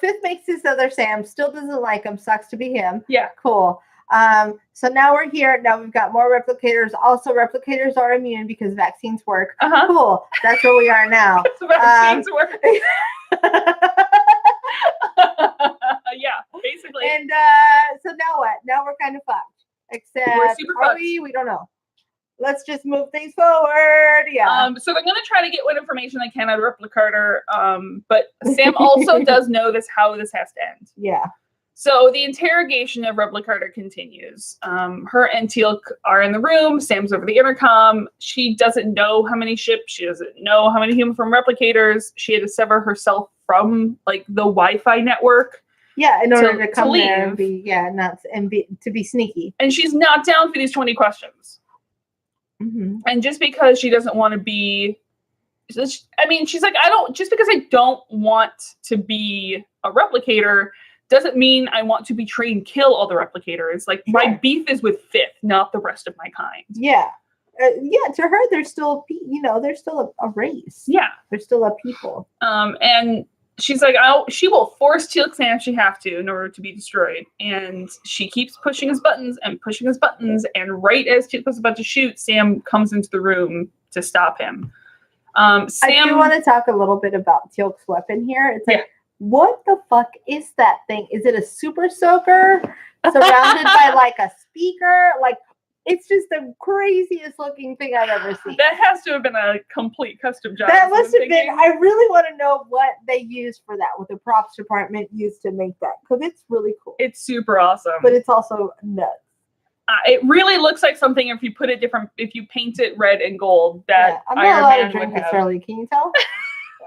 Fifth makes this other Sam, still doesn't like him, sucks to be him. Yeah. Cool. So now we're here. Now we've got more Replicators. Also, Replicators are immune because vaccines work. Cool. That's where we are now. Vaccines work. Yeah, basically. And so now what? Now we're kind of fucked. Except, we're super fucked. We don't know. Let's just move things forward. Yeah. So they're going to try to get what information they can out of Replicator. But Sam also does know how this has to end. Yeah. So the interrogation of Replicator continues. Her and Teal'c are in the room. Sam's over the intercom. She doesn't know how many ships. She doesn't know how many human from Replicators. She had to sever herself from like the Wi-Fi network. Yeah, in order to come leave. there and be to be sneaky. And she's not down for these 20 questions. And just because she doesn't want to be, I mean, she's like, just because I don't want to be a Replicator doesn't mean I want to betray and kill all the replicators. Like, my beef is with Fifth, not the rest of my kind. Yeah. To her, they're still, they're still a race. Yeah. They're still a people. And she's like, she will force Teal'c Sam if she have to in order to be destroyed. And she keeps pushing his buttons and pushing his buttons. And right as Teal'c was about to shoot, Sam comes into the room to stop him. Sam, I do want to talk a little bit about Teal'c's weapon here. It's like, what the fuck is that thing? Is it a super soaker surrounded by like a speaker? Like, it's just the craziest looking thing I've ever seen. That has to have been a complete custom job. That must have been. I really want to know what they used for that, what the props department used to make that, because it's really cool. It's super awesome. But it's also nuts. It really looks like something if you put it if you paint it red and gold. That I'm not allowed to drink this early. Can you tell?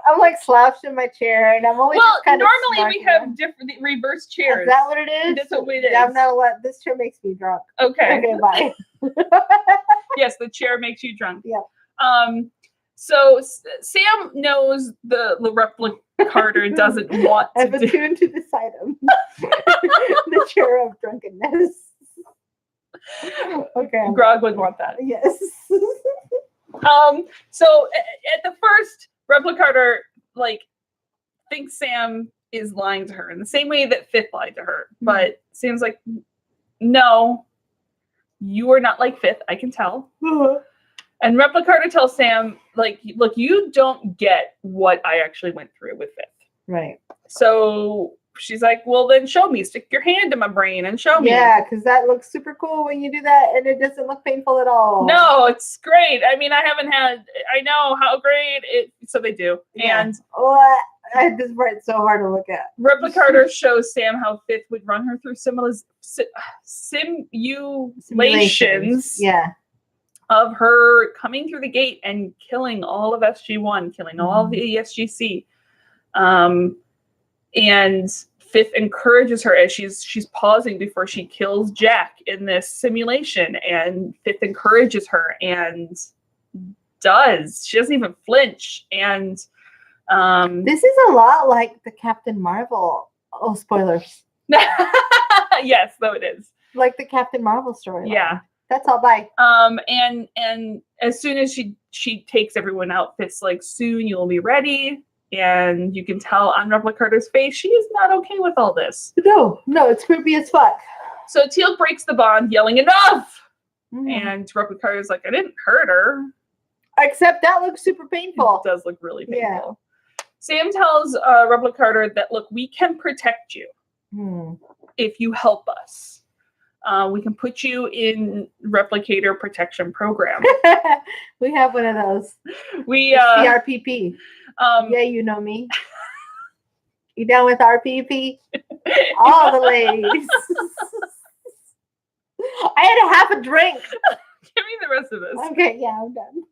I'm like slouched in my chair, and I'm always normally we have different reverse chairs. Is that what it is? That's what it is. Yeah, I'm not allowed. This chair makes me drunk. Okay. Okay, bye. Yes, the chair makes you drunk. Yeah. So Sam knows the replicator doesn't want to. I've attuned to this item. The chair of drunkenness. Okay. Grog would want that. Yes. So at the first, replicator thinks Sam is lying to her in the same way that Fifth lied to her. But Sam's like, no, you are not like Fifth. I can tell. And replicator tells Sam, like, look, you don't get what I actually went through with Fifth. Right. So she's like, well, then show me. Stick your hand in my brain and show me. Yeah, because that looks super cool when you do that, and it doesn't look painful at all. No, it's great. I mean, I know how great it. So they do. Yeah. And this part's so hard to look at. replicator shows Sam how Fifth would run her through simulations. Yeah. Of her coming through the gate and killing all of SG1, killing all of the SGC. And Fifth encourages her as she's pausing before she kills Jack in this simulation, and Fifth encourages her and she doesn't even flinch. And this is a lot like the Captain Marvel. Oh, spoilers. Yes, though it is. Like the Captain Marvel story. Yeah. That's all. Bye. And as soon as she takes everyone out, Fifth's like, soon you'll be ready. And you can tell on replicator's face, she is not okay with all this. No, it's creepy as fuck. So Teal'c breaks the bond, yelling, enough! And replicator's like, I didn't hurt her. Except that looks super painful. It does look really painful. Yeah. Sam tells replicator that, look, we can protect you if you help us. We can put you in replicator protection program. We have one of those. We RPP. Yeah, you know me. You down with RPP? All the ladies. I had a half a drink. Give me the rest of this. Okay, yeah, I'm done.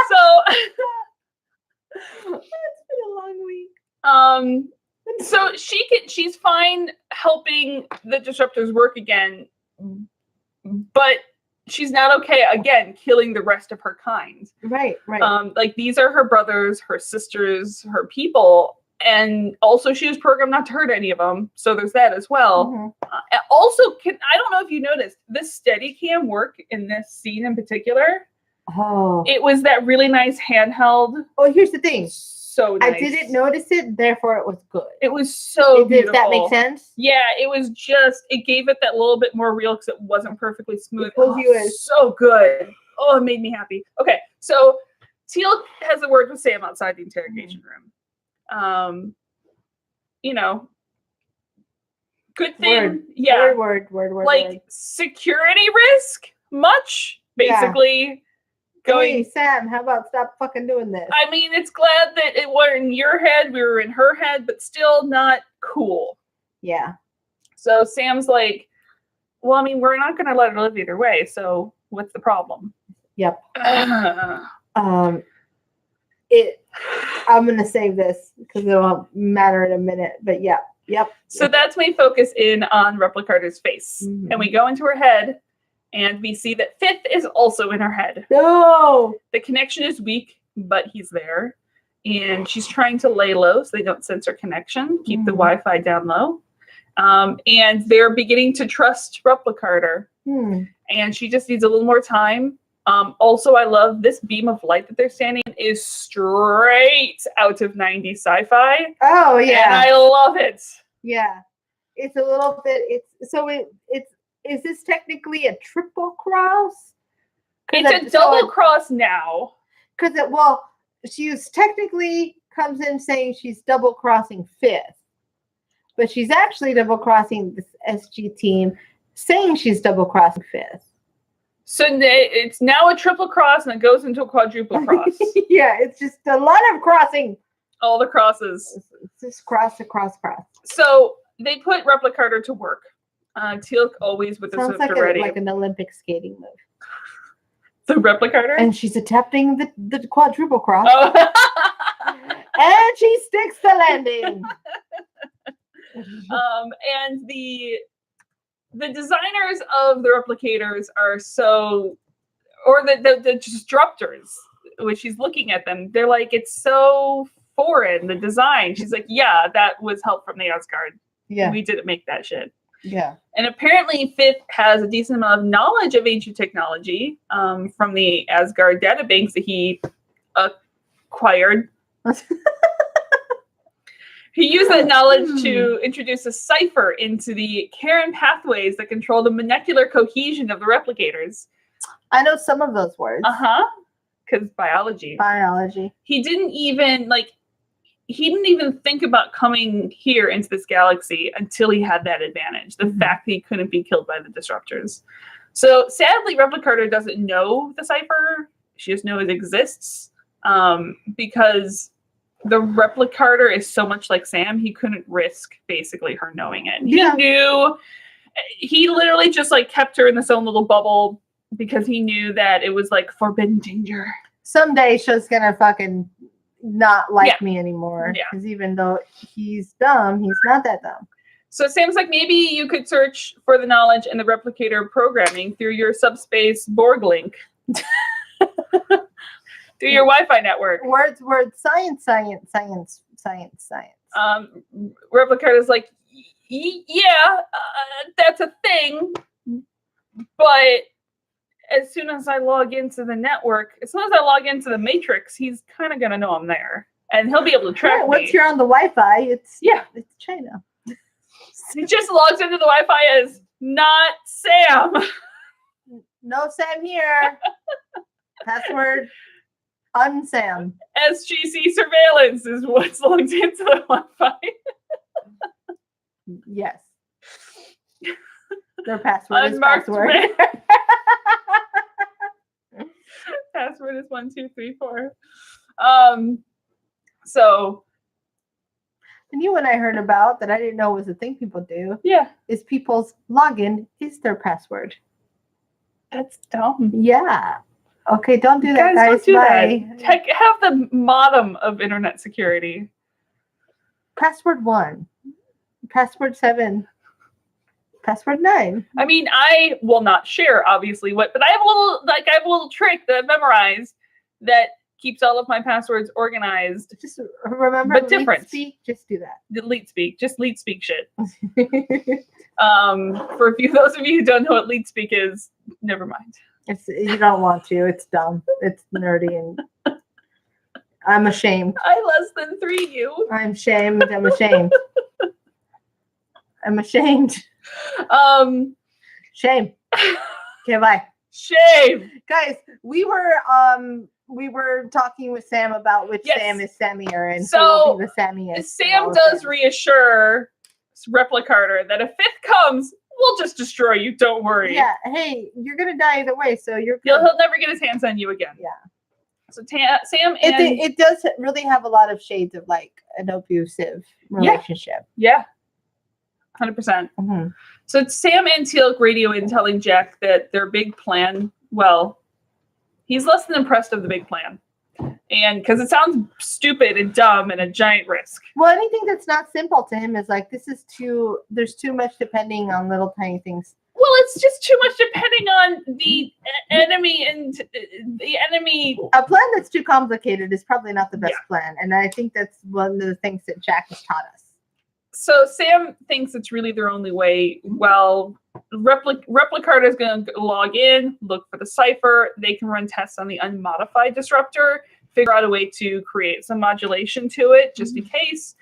So it's been a long week. So she's fine helping the disruptors work again, but she's not okay again killing the rest of her kind. Right. Like, these are her brothers, her sisters, her people, and also she was programmed not to hurt any of them. So there's that as well. Also, I don't know if you noticed, this Steadicam work in this scene in particular. Oh, it was that really nice handheld. Oh, here's the thing. So nice. I didn't notice it, therefore it was good. It was so beautiful. Does that make sense? Yeah, it gave it that little bit more real because it wasn't perfectly smooth. So good. Oh, it made me happy. Okay, so Teal'c has a word with Sam outside the interrogation room. Good thing. Word. Like, security risk much, basically. Hey, Sam, how about stop fucking doing this? I mean, it's glad that it wasn't in your head, we were in her head, but still not cool. Yeah. So Sam's like, well, I mean, we're not going to let her live either way, so what's the problem? Yep. I'm going to save this because it'll matter in a minute, but yeah. Yep. So that's my focus in on replicator's face. And we go into her head. And we see that Fifth is also in her head. No! The connection is weak, but he's there. and she's trying to lay low so they don't sense her connection, keep the Wi-Fi down low. And they're beginning to trust Replicator. And she just needs a little more time. Also, I love this beam of light that they're standing in is straight out of 90s sci-fi. Oh, yeah. And I love it. Yeah. It's a little bit, is this technically a triple cross? It's a double cross now. Because she's technically comes in saying she's double crossing Fifth, but she's actually double crossing this SG team, saying she's double crossing Fifth. So it's now a triple cross and it goes into a quadruple cross. Yeah, it's just a lot of crossing. All the crosses. It's just cross to cross cross. So they put Replicator to work. Teal'c always with the Sounds like ready. like an Olympic skating move. The Replicator? And she's attempting the quadruple cross. Oh. And she sticks the landing. And the designers of the replicators are the disruptors, when she's looking at them, they're like, it's so foreign, the design. She's like, yeah, that was help from the Asgard. Yeah. We didn't make that shit. Yeah. And apparently Fifth has a decent amount of knowledge of ancient technology from the Asgard databanks that he acquired. He used that knowledge to introduce a cipher into the Karen pathways that control the molecular cohesion of the replicators. I know some of those words. Because biology. He didn't even think about coming here into this galaxy until he had that advantage. The fact that he couldn't be killed by the disruptors. So sadly, Replicator doesn't know the cipher. She just knows it exists. Because the Replicator is so much like Sam, he couldn't risk basically her knowing it. He literally just like kept her in this own little bubble because he knew that it was like forbidden danger. Someday she's gonna fucking not like me anymore. Because even though he's dumb, he's not that dumb. So Sam's like, maybe you could search for the knowledge in the Replicator programming through your subspace Borg link. Through your Wi-Fi network. Words, science. Replicator's like, yeah, that's a thing. But as soon as I log into the network, as soon as I log into the Matrix, he's kind of going to know I'm there. And he'll be able to track me. Once you're on the Wi-Fi, it's China. He just logs into the Wi-Fi as not Sam. No Sam here. Password unsam. SGC surveillance is what's logged into the Wi-Fi. Yes. Their password Unmarked is password. Password is 1234. So. And you and I heard about that I didn't know was a thing people do. Yeah. Is people's login is their password. That's dumb. Yeah. Okay, don't do that, guys. Don't do that. Have the bottom of internet security. Password 1. Password 7. Password 9. I mean, I will not share, obviously, but I have a little trick that I've memorized that keeps all of my passwords organized. Just remember, but different. Speak, just do that. Leet speak. Just leet speak shit. For those of you who don't know what leet speak is, never mind. You don't want to. It's dumb. It's nerdy, and I'm ashamed. I less than 3 you. I'm ashamed. I'm ashamed. I'm ashamed. Shame. Okay, bye. Shame. Guys, we were talking with Sam about which Sam is Sammier, and so the Sammiest. Sam does reassure Replicator that if Fifth comes, we'll just destroy you. Don't worry. Yeah. Hey, you're gonna die either way, so he'll never get his hands on you again. Yeah. So Sam and it does really have a lot of shades of like an abusive relationship. Yeah. 100%. Mm-hmm. So Sam and Teal'c radio in telling Jack that their big plan, well, he's less than impressed of the big plan. And because it sounds stupid and dumb and a giant risk. Well, anything that's not simple to him is like, there's too much depending on little tiny things. Well, it's just too much depending on the enemy and the enemy. A plan that's too complicated is probably not the best plan, and I think that's one of the things that Jack has taught us. So Sam thinks it's really their only way. Well, Replicator is going to log in, look for the cipher. They can run tests on the unmodified disruptor, figure out a way to create some modulation to it, just in case.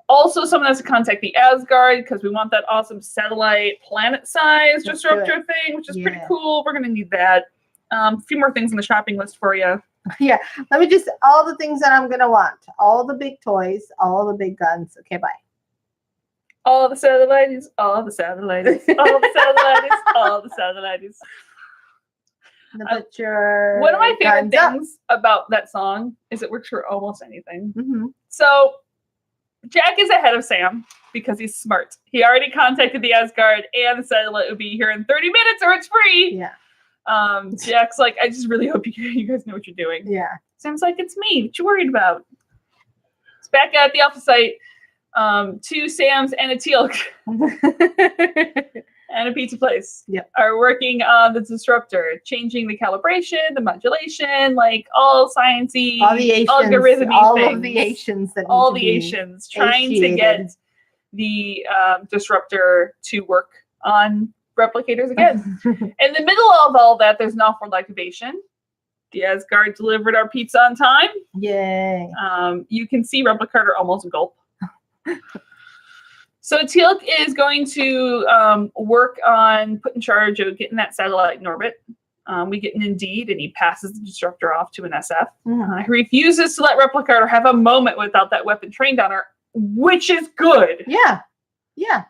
Also, someone has to contact the Asgard because we want that awesome satellite planet-sized disruptor thing, which is pretty cool. We're going to need that. A few more things on the shopping list for you. Yeah, let me just, all the things that I'm going to want. All the big toys, all the big guns. Okay, bye. All the satellites, all the satellites, all the satellites, all the satellites. One of my favorite things about that song is it works for almost anything. Mm-hmm. So Jack is ahead of Sam because he's smart. He already contacted the Asgard and the satellite will be here in 30 minutes or it's free. Yeah. Jack's like, I just really hope you guys know what you're doing. Yeah. Sam's like, it's me. What you worried about? It's back at the Alpha site. 2 Sams and a Teal'c and a pizza place are working on the disruptor, changing the calibration, the modulation, like all sciencey, algorithmic all things. of the Asians that all the Asians trying to get the disruptor to work on replicators again. In the middle of all that, there's an off-world activation. The Asgard delivered our pizza on time. Yay. You can see Replicator almost gulp. So Teal'c is going to work on put in charge of getting that satellite in orbit. We get an Indeed, and he passes the disruptor off to an SF. He refuses to let Replicator have a moment without that weapon trained on her, which is good. Yeah. Yeah.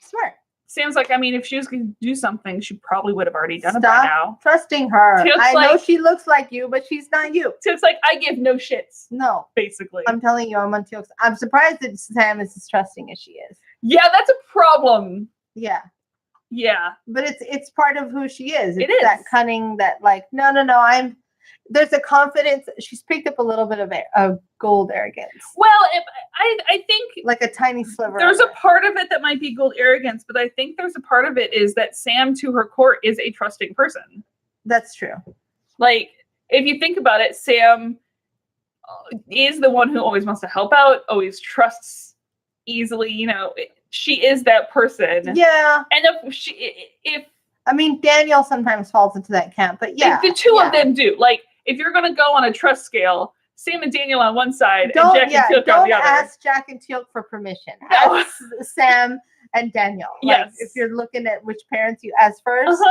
Smart. Sam's like, I mean, if she was going to do something, she probably would have already done it by now. Trusting her. Teal'c's I know she looks like you, but she's not you. Teal'c's like, I give no shits. No. Basically. I'm telling you, I'm on Teal'c. I'm surprised that Sam is as trusting as she is. Yeah, that's a problem. Yeah. Yeah. But it's part of who she is. It's it is. that cunning, that like, no, there's a confidence. She's picked up a little bit of gold arrogance. Well, I think like a tiny sliver. There's a part of it that might be gold arrogance, but I think there's a part of it is that Sam, to her core, is a trusting person. That's true. Like, if you think about it, Sam is the one who always wants to help out, always trusts easily. You know, she is that person. Yeah. And if I mean, Daniel sometimes falls into that camp, but yeah, the two of them do. Like, if you're going to go on a trust scale, Sam and Daniel on one side and Jack and Teal'c on the other. Don't ask Jack and Teal'c for permission. No. Ask Sam and Daniel. Like, yes. If you're looking at which parents you ask first,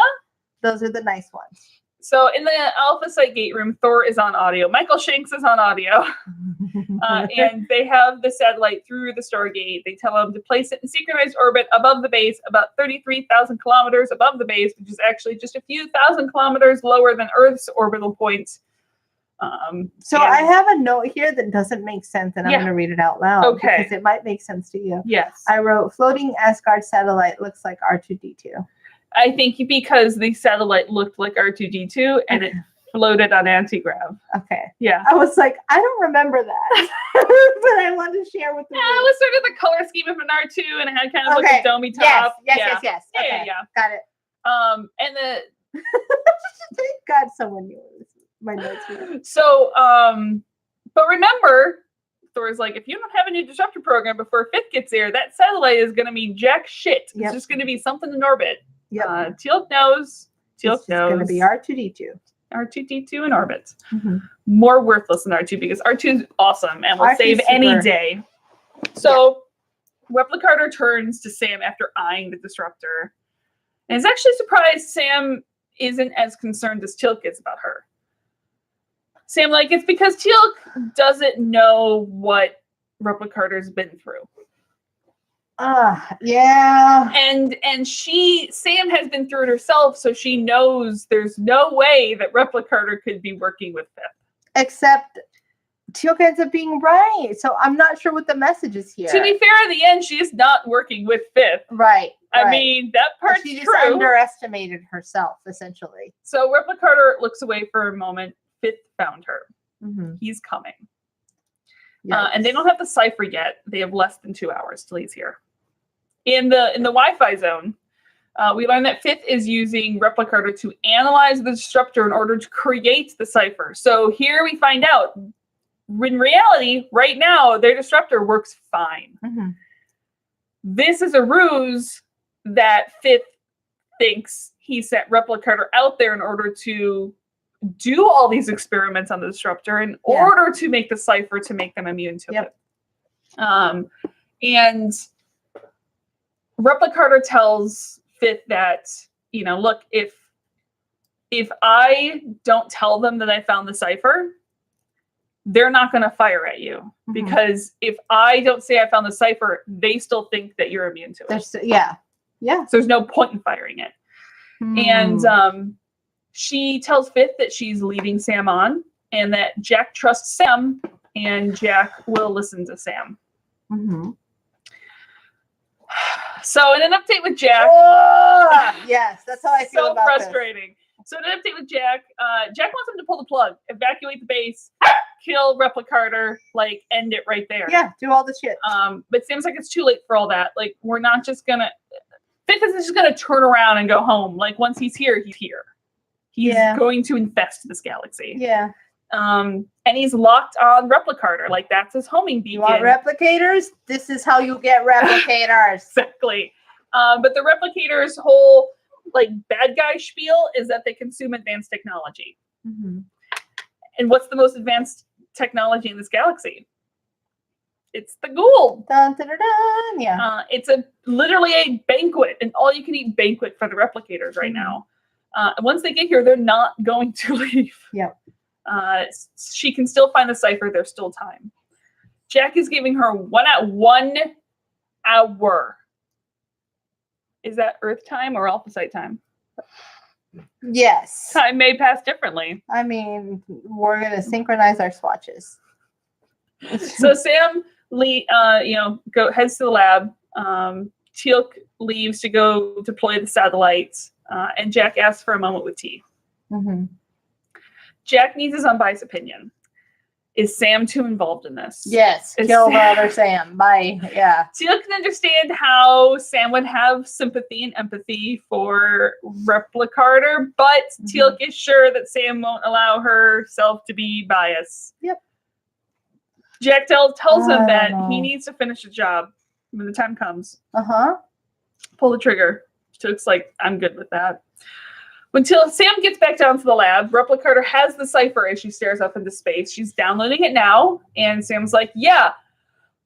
those are the nice ones. So in the Alpha Site gate room, Thor is on audio. Michael Shanks is on audio. And they have the satellite through the Stargate. They tell him to place it in synchronized orbit above the base, about 33,000 kilometers above the base, which is actually just a few thousand kilometers lower than Earth's orbital point. So I have a note here that doesn't make sense, and I'm going to read it out loud because it might make sense to you. Yes. I wrote, floating Asgard satellite looks like R2-D2. I think because the satellite looked like R2-D2 and it floated on anti-grav. Okay. Yeah. I was like, I don't remember that. But I wanted to share with you. Yeah, it was sort of the color scheme of an R2 and it had kind of like a domey top. Yes. Okay. Yeah. Got it. And the thank God someone knew my notes were. So, but remember, Thor's like, if you don't have a new disruptor program before Fifth gets there, that satellite is going to be jack shit. It's just going to be something in orbit. Yep. Teal'c knows. It's going to be R2-D2. R2-D2 in orbit. More worthless than R2 because R2 is awesome and will save any day. So, Replicator turns to Sam after eyeing the disruptor. And is actually surprised Sam isn't as concerned as Teal'c is about her. Sam, like, it's because Teal'c doesn't know what Replicator's been through. Yeah. And Sam has been through it herself, so she knows there's no way that Replicator could be working with Fifth. Except Teal'c ends up being right. So I'm not sure what the message is here. To be fair, in the end, she is not working with Fifth. Right. I mean, that part's true. She just underestimated herself, essentially. So Replicator looks away for a moment. Fifth found her. He's coming. And they don't have the cipher yet. They have less than 2 hours till he's here. In the Wi-Fi zone, We learned that Fifth is using Replicator to analyze the disruptor in order to create the cipher. So here we find out, in reality, right now, their disruptor works fine. Mm-hmm. This is a ruse that Fifth thinks he sent Replicator out there in order to do all these experiments on the disruptor in order to make the cipher to make them immune to it. And Replicator tells Fifth that, you know, look, if I don't tell them that I found the cipher, they're not going to fire at you. Mm-hmm. Because if I don't say I found the cipher, they still think that you're immune to it. Yeah. So there's no point in firing it. And she tells Fifth that she's leading Sam on and that Jack trusts Sam and Jack will listen to Sam. Mm-hmm. So in an update with Jack. Yes, that's how I feel about this. So frustrating. So in an update with Jack, Jack wants him to pull the plug, evacuate the base, kill Replicator, like end it right there. Yeah, do all the shit. But Sam's like, it's too late for all that. Like, we're not just gonna. Fifth is just gonna turn around and go home. Like, once he's here, he's here. He's going to infest this galaxy. Yeah. And he's locked on Replicator. Like, that's his homing beacon. You want replicators? This is how you get replicators. Exactly. But the Replicator's whole, like, bad guy spiel is that they consume advanced technology. Mm-hmm. And what's the most advanced technology in this galaxy? It's the Goa'uld. Dun, dun, dun, dun. Yeah. It's literally a banquet, an all-you-can-eat banquet for the Replicators right now. And once they get here, they're not going to leave. Yep. She can still find the cipher. There's still time. Jack is giving her 1 hour. Is that Earth time or Alpha Site time? Yes. Time may pass differently. I mean, we're going to synchronize our swatches. So Sam heads to the lab. Teal'c leaves to go deploy the satellites. And Jack asks for a moment with T. Mm-hmm. Jack needs his unbiased opinion. Is Sam too involved in this? Yes. Kill the other Sam. Bye. Yeah. Teal'c can understand how Sam would have sympathy and empathy for Replicator, but Teal'c is sure that Sam won't allow herself to be biased. Yep. Jack tells him that he needs to finish the job when the time comes. Pull the trigger. Teal'c's like, I'm good with that. When Sam gets back down to the lab, Replicator has the cipher as she stares up into space. She's downloading it now, and Sam's like, yeah,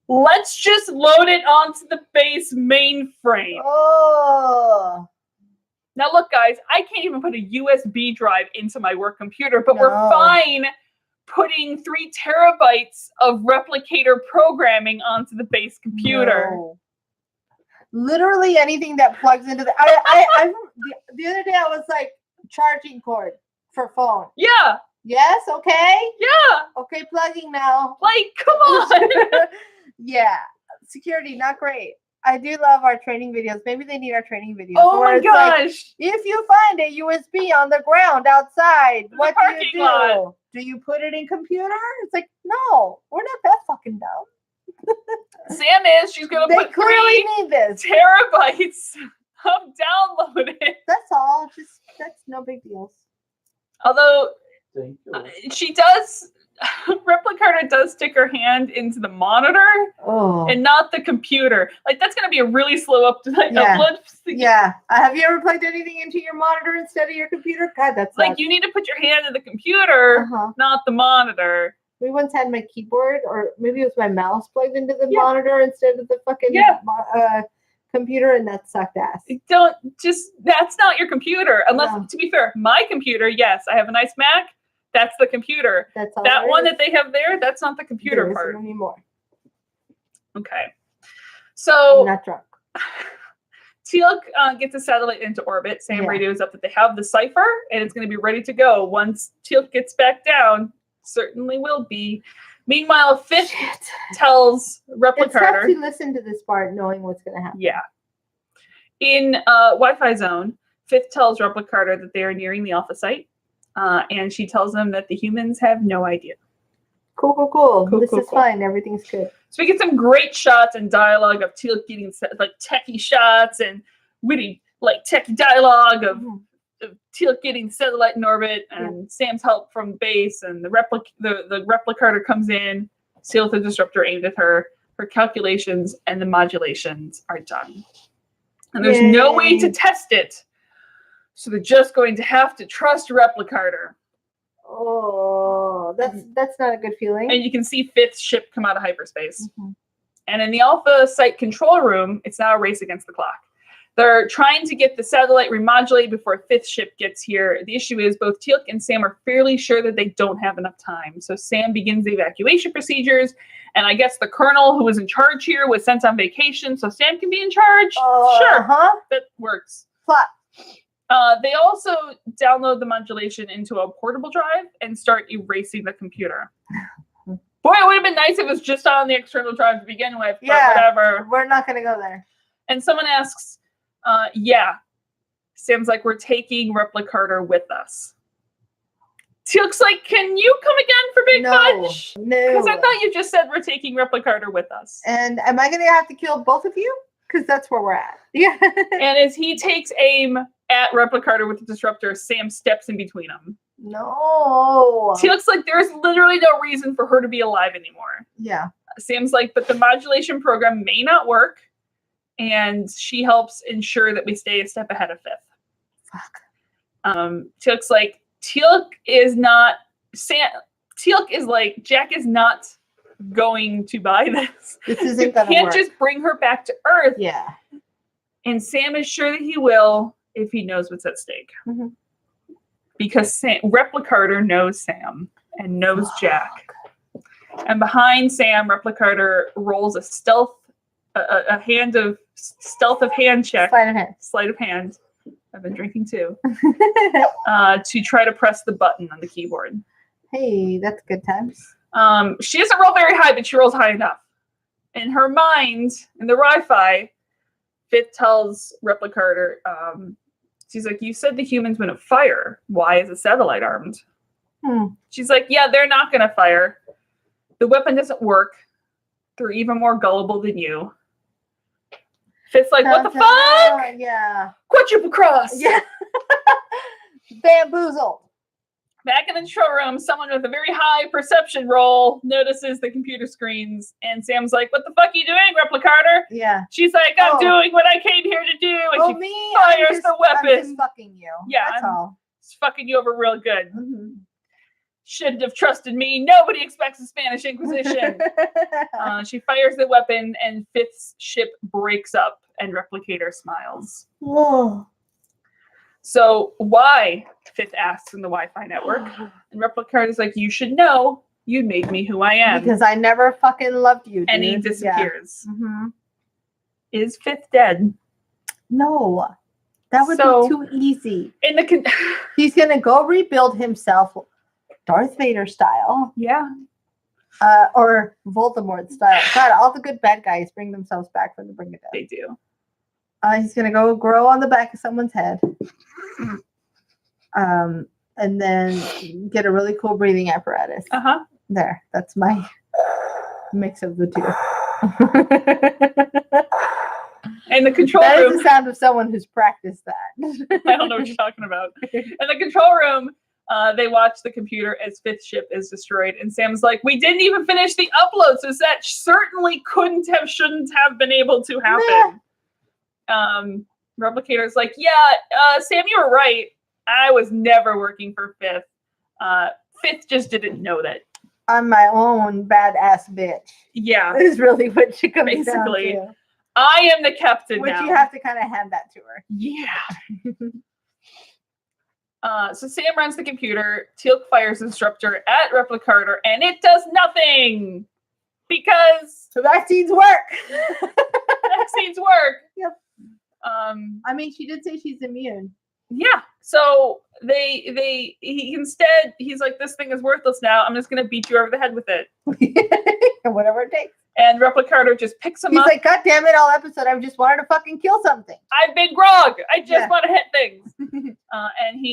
let's just load it onto the base mainframe. Oh. Now look, guys, I can't even put a USB drive into my work computer, but we're fine putting 3 terabytes of Replicator programming onto the base computer. No. Literally anything that plugs into the. The other day I was like, charging cord for phone. Yeah. Yes. Okay. Yeah. Okay. Plugging now. Like, come on. Yeah. Security, not great. I do love our training videos. Maybe they need our training videos. Oh my gosh. Like, if you find a USB on the ground outside, what do you do? Lot. Do you put it in computer? It's like, no, we're not that fucking dumb. Sam she's going to put clearly need this. terabytes of downloading. That's all. That's no big deal. Although she does, Replicator does stick her hand into the monitor and not the computer. Like, that's going to be a really slow upload. Yeah. Have you ever plugged anything into your monitor instead of your computer? God, that's like, you need to put your hand in the computer, not the monitor. We once had my keyboard, or maybe it was my mouse plugged into the monitor instead of the fucking computer, and that sucked ass. That's not your computer. Unless, to be fair, my computer, yes, I have a nice Mac. That's the computer. That's all that one that they have there, that's not the computer part. Anymore. Okay. So I'm not drunk. Teal'c gets a satellite into orbit. Sam radios up that they have the cipher, and it's going to be ready to go once Teal'c gets back down. Certainly will be. Meanwhile, Fifth tells Replicator. It's tough to listen to this part knowing what's going to happen. Yeah. In Wi-Fi zone, Fifth tells Replicator that they are nearing the Alpha Site, and she tells them that the humans have no idea. Cool. This is fine. Everything's good. So we get some great shots and dialogue of Teal'c getting like techie shots and witty like techy dialogue of Teal'c getting satellite in orbit and Sam's help from base, and the replicator comes in, seals the disruptor aimed at her. Her calculations and the modulations are done. And there's no way to test it. So they're just going to have to trust replicator. Oh, that's not a good feeling. And you can see fifth ship come out of hyperspace. And in the Alpha site control room, it's now a race against the clock. They're trying to get the satellite remodulated before fifth ship gets here. The issue is both Teal'c and Sam are fairly sure that they don't have enough time. So Sam begins the evacuation procedures. And I guess the colonel who was in charge here was sent on vacation, so Sam can be in charge. Sure, that works. Plot. They also download the modulation into a portable drive and start erasing the computer. Boy, it would have been nice if it was just on the external drive to begin with, but whatever. We're not going to go there. And someone asks, Sam's like, we're taking replicator with us. Teal'c's like, can you come again for Big Fudge? No. Because I thought you just said we're taking replicator with us. And am I going to have to kill both of you? Because that's where we're at. Yeah. And as he takes aim at replicator with the disruptor, Sam steps in between them. No. Teal'c's like, there's literally no reason for her to be alive anymore. Yeah. Sam's like, but the modulation program may not work. And she helps ensure that we stay a step ahead of fifth. Fuck. Teal'c's like, Teal'c is not, Teal'c is like, Jack is not going to buy this. This isn't gonna work. You can't just bring her back to Earth. Yeah. And Sam is sure that he will if he knows what's at stake. Because replicator knows Sam and knows Jack. And behind Sam, replicator rolls a stealth of hand check. Sleight of hand. I've been drinking too. To try to press the button on the keyboard. Hey, that's good times. She doesn't roll very high, but she rolls high enough. In her mind, in the Wi-Fi, Fifth tells replicator, she's like, you said the humans wouldn't fire. Why is a satellite armed? She's like, yeah, they're not going to fire. The weapon doesn't work. They're even more gullible than you. Fifth's like, what the fuck? Yeah. Quadruple cross. Yeah. Bamboozled. Back in the control room, someone with a very high perception roll notices the computer screens, and Sam's like, what the fuck are you doing, replicator? Yeah. She's like, I'm doing what I came here to do, and she fires the weapon. I'm just fucking you. Yeah, that's all. Just fucking you over real good. Shouldn't have trusted me. Nobody expects the Spanish Inquisition. She fires the weapon, and Fifth's ship breaks up, and replicator smiles. Whoa. So why? Fifth asks in the Wi-Fi network. And replicator is like, you should know you made me who I am. Because I never fucking loved you, dude. And he disappears. Is Fifth dead? No. That would be too easy. He's going to go rebuild himself Darth Vader style. Yeah. Or Voldemort style. God, all the good bad guys bring themselves back from the brink of death. They do. He's going to go grow on the back of someone's head. And then get a really cool breathing apparatus. There. That's my mix of the two. And the control room. That is the sound of someone who's practiced that. I don't know what you're talking about. In the control room, they watch the computer as Fifth ship is destroyed. And Sam's like, we didn't even finish the upload, so that certainly shouldn't have been able to happen. Replicator's like, Sam, you were right. I was never working for Fifth. Fifth just didn't know that. I'm my own badass bitch. Yeah. Is really what she comes basically down to. I am the captain Which now. you have to kind of hand that to her. Yeah. So Sam runs the computer. Teal'c fires the disruptor at replicator, and it does nothing because the vaccines work. Vaccines work. Yep. I mean, she did say she's immune. Yeah. So he's like, this thing is worthless now. I'm just gonna beat you over the head with it. Whatever it takes. And replicator just picks him up. He's like, God damn it, all episode I've just wanted to fucking kill something. I've been grog. I just want to hit things. And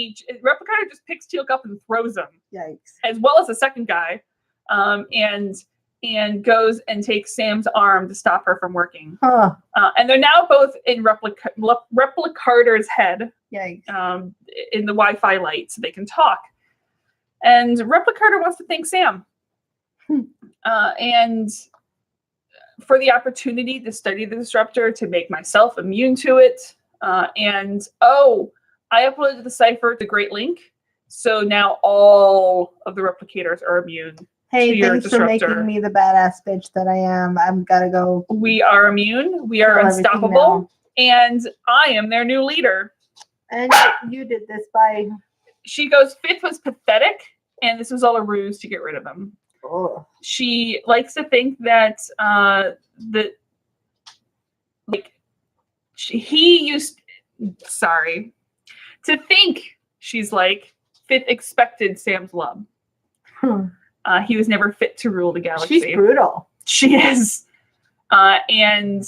replicator just picks Teal'c up and throws him. Yikes. As well as the second guy. And and goes and takes Sam's arm to stop her from working. Huh. And they're now both in Replicator's head. Yikes. In the Wi-Fi light, so they can talk. And Replicator wants to thank Sam. And for the opportunity to study the disruptor, to make myself immune to it. And I uploaded the cipher to Great Link. So now all of the replicators are immune. Hey, thanks for making me the badass bitch that I am. I've got to go. We are immune. We are unstoppable. And I am their new leader. And you did this by... She goes, Fifth was pathetic, and this was all a ruse to get rid of him. Oh. She likes to think that to think, she's like, Fifth expected Sam's love. He was never fit to rule the galaxy. She's brutal. She is. And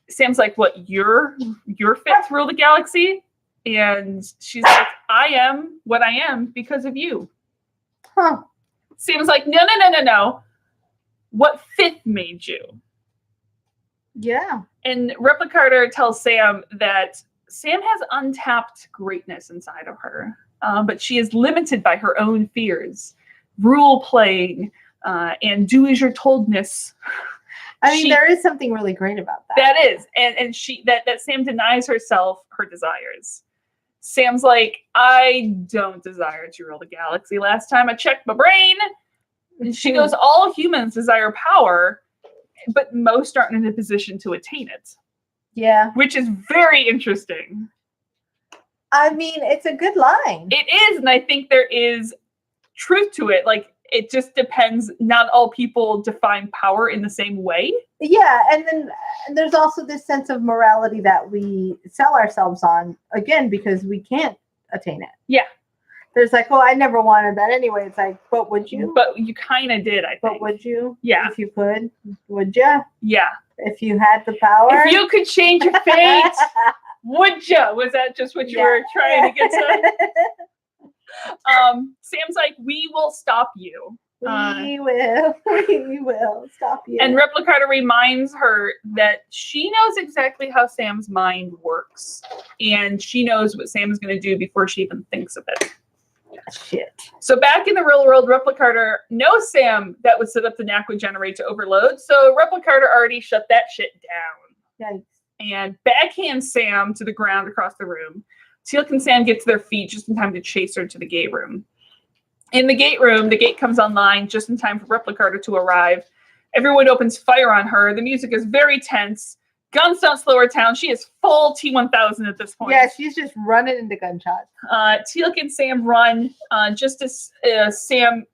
Sam's like, what, you're fit to rule the galaxy? And she's like, I am what I am because of you. Huh. Sam's like, no. What Fifth made you? Yeah. And Replicator tells Sam that Sam has untapped greatness inside of her, but she is limited by her own fears, rule playing, and do as you're toldness. I mean, there is something really great about that. That is, and that Sam denies herself her desires. Sam's like, I don't desire to rule the galaxy. Last time I checked my brain. And she goes, all humans desire power, but most aren't in a position to attain it. Yeah. Which is very interesting. I mean, it's a good line. It is, and I think there is truth to it. Like, it just depends. Not all people define power in the same way. Yeah, and then there's also this sense of morality that we sell ourselves on, again, because we can't attain it. Yeah. There's like, I never wanted that anyway. It's like, but would you? But you kind of did, I think. But would you? Yeah. If you could, would you? Yeah. If you had the power? If you could change your fate, would you? Was that just what you were trying to get to? Sam's like, we will stop you. We will stop you. And Replicator reminds her that she knows exactly how Sam's mind works. And she knows what Sam is going to do before she even thinks of it. Shit. So back in the real world, Replicator knows Sam that would set up the NAC would generate to overload. So Replicator already shut that shit down. Yikes. And backhands Sam to the ground across the room. Teal'c and Sam get to their feet just in time to chase her to the gate room. In the gate room, the gate comes online just in time for Replicator to arrive. Everyone opens fire on her. The music is very tense. Guns don't slow her down. She is full T-1000 at this point. Yeah, she's just running into gunshots. Teal'c and Sam run just as Sam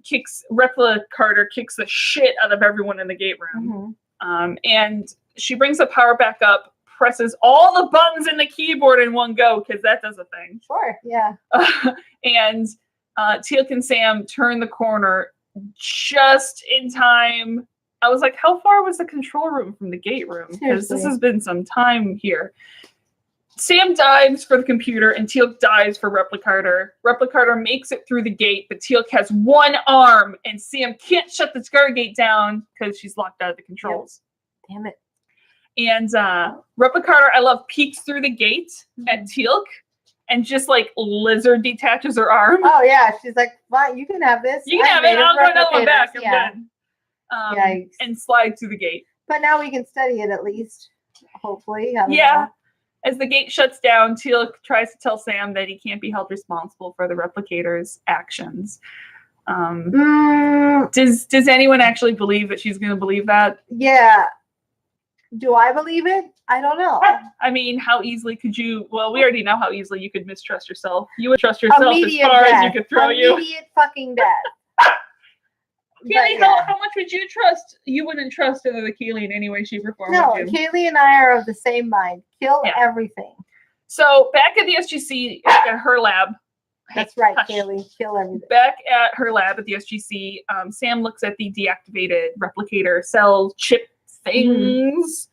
Replicator kicks the shit out of everyone in the gate room. Mm-hmm. And she brings the power back up, presses all the buttons in the keyboard in one go, because that does a thing. Sure, yeah. And Teal'c and Sam turn the corner just in time. I was like, how far was the control room from the gate room? Because this has been some time here. Sam dives for the computer and Teal'c dives for Replicator. Replicator makes it through the gate, but Teal'c has one arm and Sam can't shut the Scar gate down because she's locked out of the controls. Yep. Damn it. And Replicator, I love, peeks through the gate at Teal'c and just like lizard detaches her arm. Oh yeah, she's like, fine, you can have this. You can have it. I'll go another one back. I'm done. Yikes. And slide through the gate. But now we can study it at least, hopefully. I don't know. As the gate shuts down, Teal'c tries to tell Sam that he can't be held responsible for the Replicator's actions. Does anyone actually believe that she's going to believe that? Yeah. Do I believe it? I don't know. I mean, how easily could you? Well, we already know how easily you could mistrust yourself. You would trust yourself as far as you could throw you. Immediate fucking death. Kaylee, how much would you trust? You wouldn't trust the Kaylee in any way, shape, or form. No, Kaylee and I are of the same mind. Kill everything. So back at the SGC, at her lab. That's right, Kaylee. Kill everything. Back at her lab at the SGC, Sam looks at the deactivated replicator cell chip things.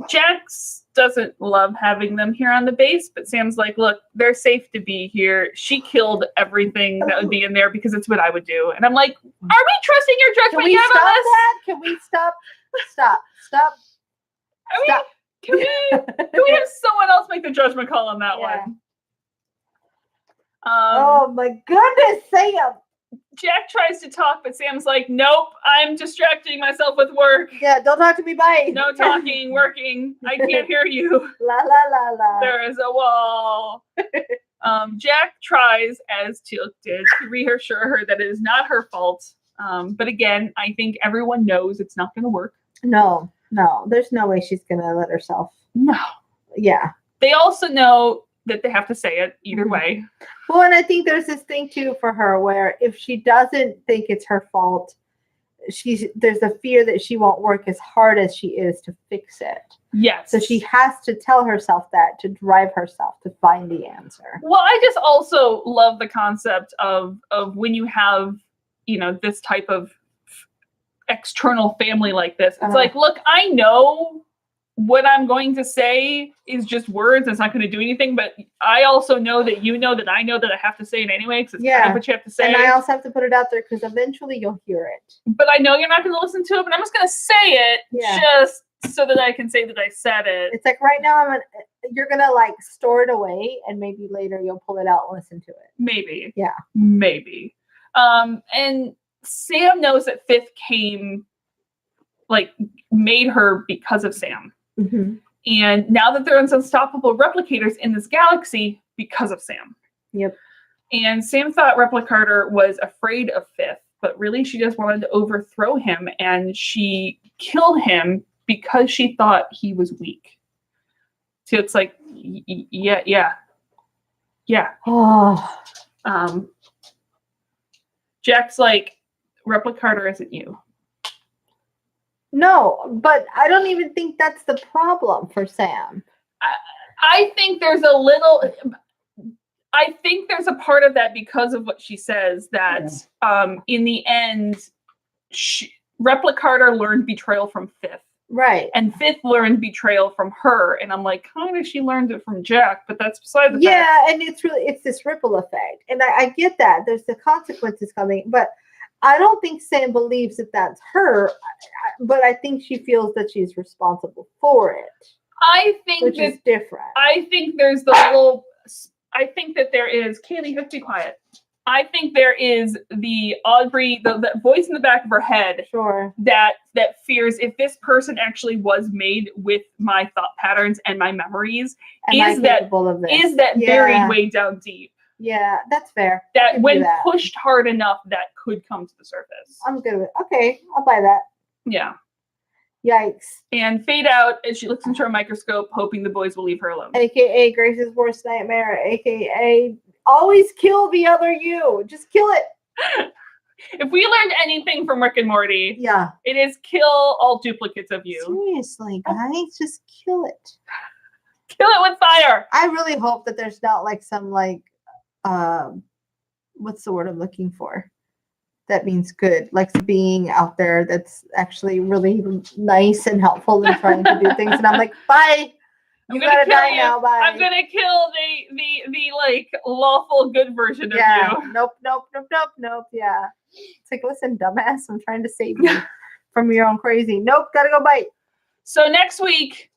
Jax doesn't love having them here on the base, but Sam's like, look, they're safe to be here. She killed everything that would be in there because it's what I would do. And I'm like, are we trusting your judgment Can we yet stop on this? that? Can we stop? Stop. Can we have someone else make the judgment call on that Yeah. one? Oh my goodness, Sam. Jack tries to talk, but Sam's like, nope, I'm distracting myself with work. Yeah, don't talk to me. Bye. No talking, working. I can't hear you. La la la la. There is a wall. Jack tries, as Teal'c did, to reassure her that it is not her fault. But again, I think everyone knows it's not going to work. No, there's no way she's gonna let herself. No. Yeah. They also know that they have to say it either way. Well, and I think there's this thing too for her where if she doesn't think it's her fault, there's a fear that she won't work as hard as she is to fix it. Yes. So she has to tell herself that to drive herself to find the answer. Well, I just also love the concept of when you have, this type of external family like this. It's like, look, I know what I'm going to say is just words. It's not going to do anything. But I also know that I know that I have to say it anyway because it's kind of what you have to say. And I also have to put it out there because eventually you'll hear it. But I know you're not going to listen to it. But I'm just going to say it just so that I can say that I said it. It's like right now you're going to like store it away and maybe later you'll pull it out and listen to it. Maybe. Yeah. Maybe. And Sam knows that Fifth made her because of Sam. Mm-hmm. And now that there are unstoppable replicators in this galaxy because of Sam. Yep. And Sam thought Replicator was afraid of Fifth, but really she just wanted to overthrow him, and she killed him because she thought he was weak. So it's like, yeah. Oh. Jack's like, Replicator isn't you. No, but I don't even think that's the problem for Sam. I think there's a part of that because of what she says that in the end, Replicator learned betrayal from Fifth. Right. And Fifth learned betrayal from her. And I'm like, kind of she learned it from Jack, but that's beside the fact. Yeah, and it's this ripple effect. And I get that. There's the consequences coming, but I don't think Sam believes that that's her, but I think she feels that she's responsible for it. Which is different. I think that there is, Kaylee, you have to be quiet. I think there is the Aubrey, the voice in the back of her head that fears if this person actually was made with my thought patterns and my memories, is that buried way down deep. Yeah, that's fair. That when pushed hard enough, that could come to the surface. I'm good with it. Okay, I'll buy that. Yeah. Yikes. And fade out as she looks into her microscope, hoping the boys will leave her alone. AKA Grace's worst nightmare. AKA always kill the other you. Just kill it. If we learned anything from Rick and Morty, it is kill all duplicates of you. Seriously, guys, just kill it. Kill it with fire. I really hope that there's not like some what's the word I'm looking for? That means good, like being out there that's actually really nice and helpful and trying to do things. And I'm like, bye. You gotta die now. Bye. I'm gonna kill the like lawful good version of you. Nope. Yeah. It's like, listen, dumbass, I'm trying to save you from your own crazy. Nope, gotta go bite. So next week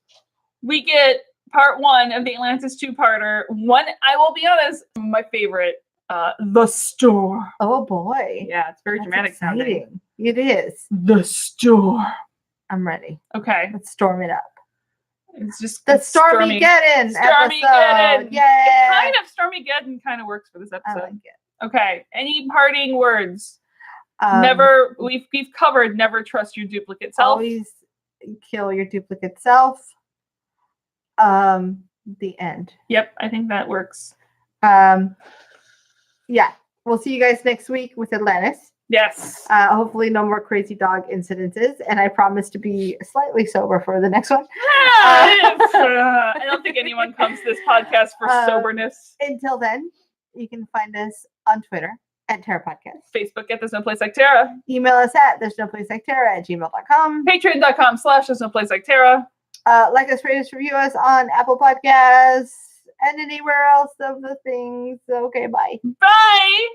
we get part 1 of the Atlantis 2-parter. One, I will be honest, my favorite, the store. Oh boy. Yeah, it's very dramatic sounding. It is. The store. I'm ready. Okay. Let's storm it up. It's just the Stormy-geddon episode. Yeah. Kind of Stormy-geddon kind of works for this episode. I like it. Okay. Any parting words? We've covered never trust your duplicate self. Always kill your duplicate self. The end. Yep, I think that works. Yeah. We'll see you guys next week with Atlantis. Yes. Hopefully no more crazy dog incidences, and I promise to be slightly sober for the next one. I don't think anyone comes to this podcast for soberness. Until then, you can find us on Twitter at Terra Podcast. Facebook at There's No Place Like Terra. Email us at theresnoplaceliketerra@gmail.com. Patreon.com/There's No Place Like Terra. Like us, rate us, review us on Apple Podcasts and anywhere else of the things. Okay, bye. Bye.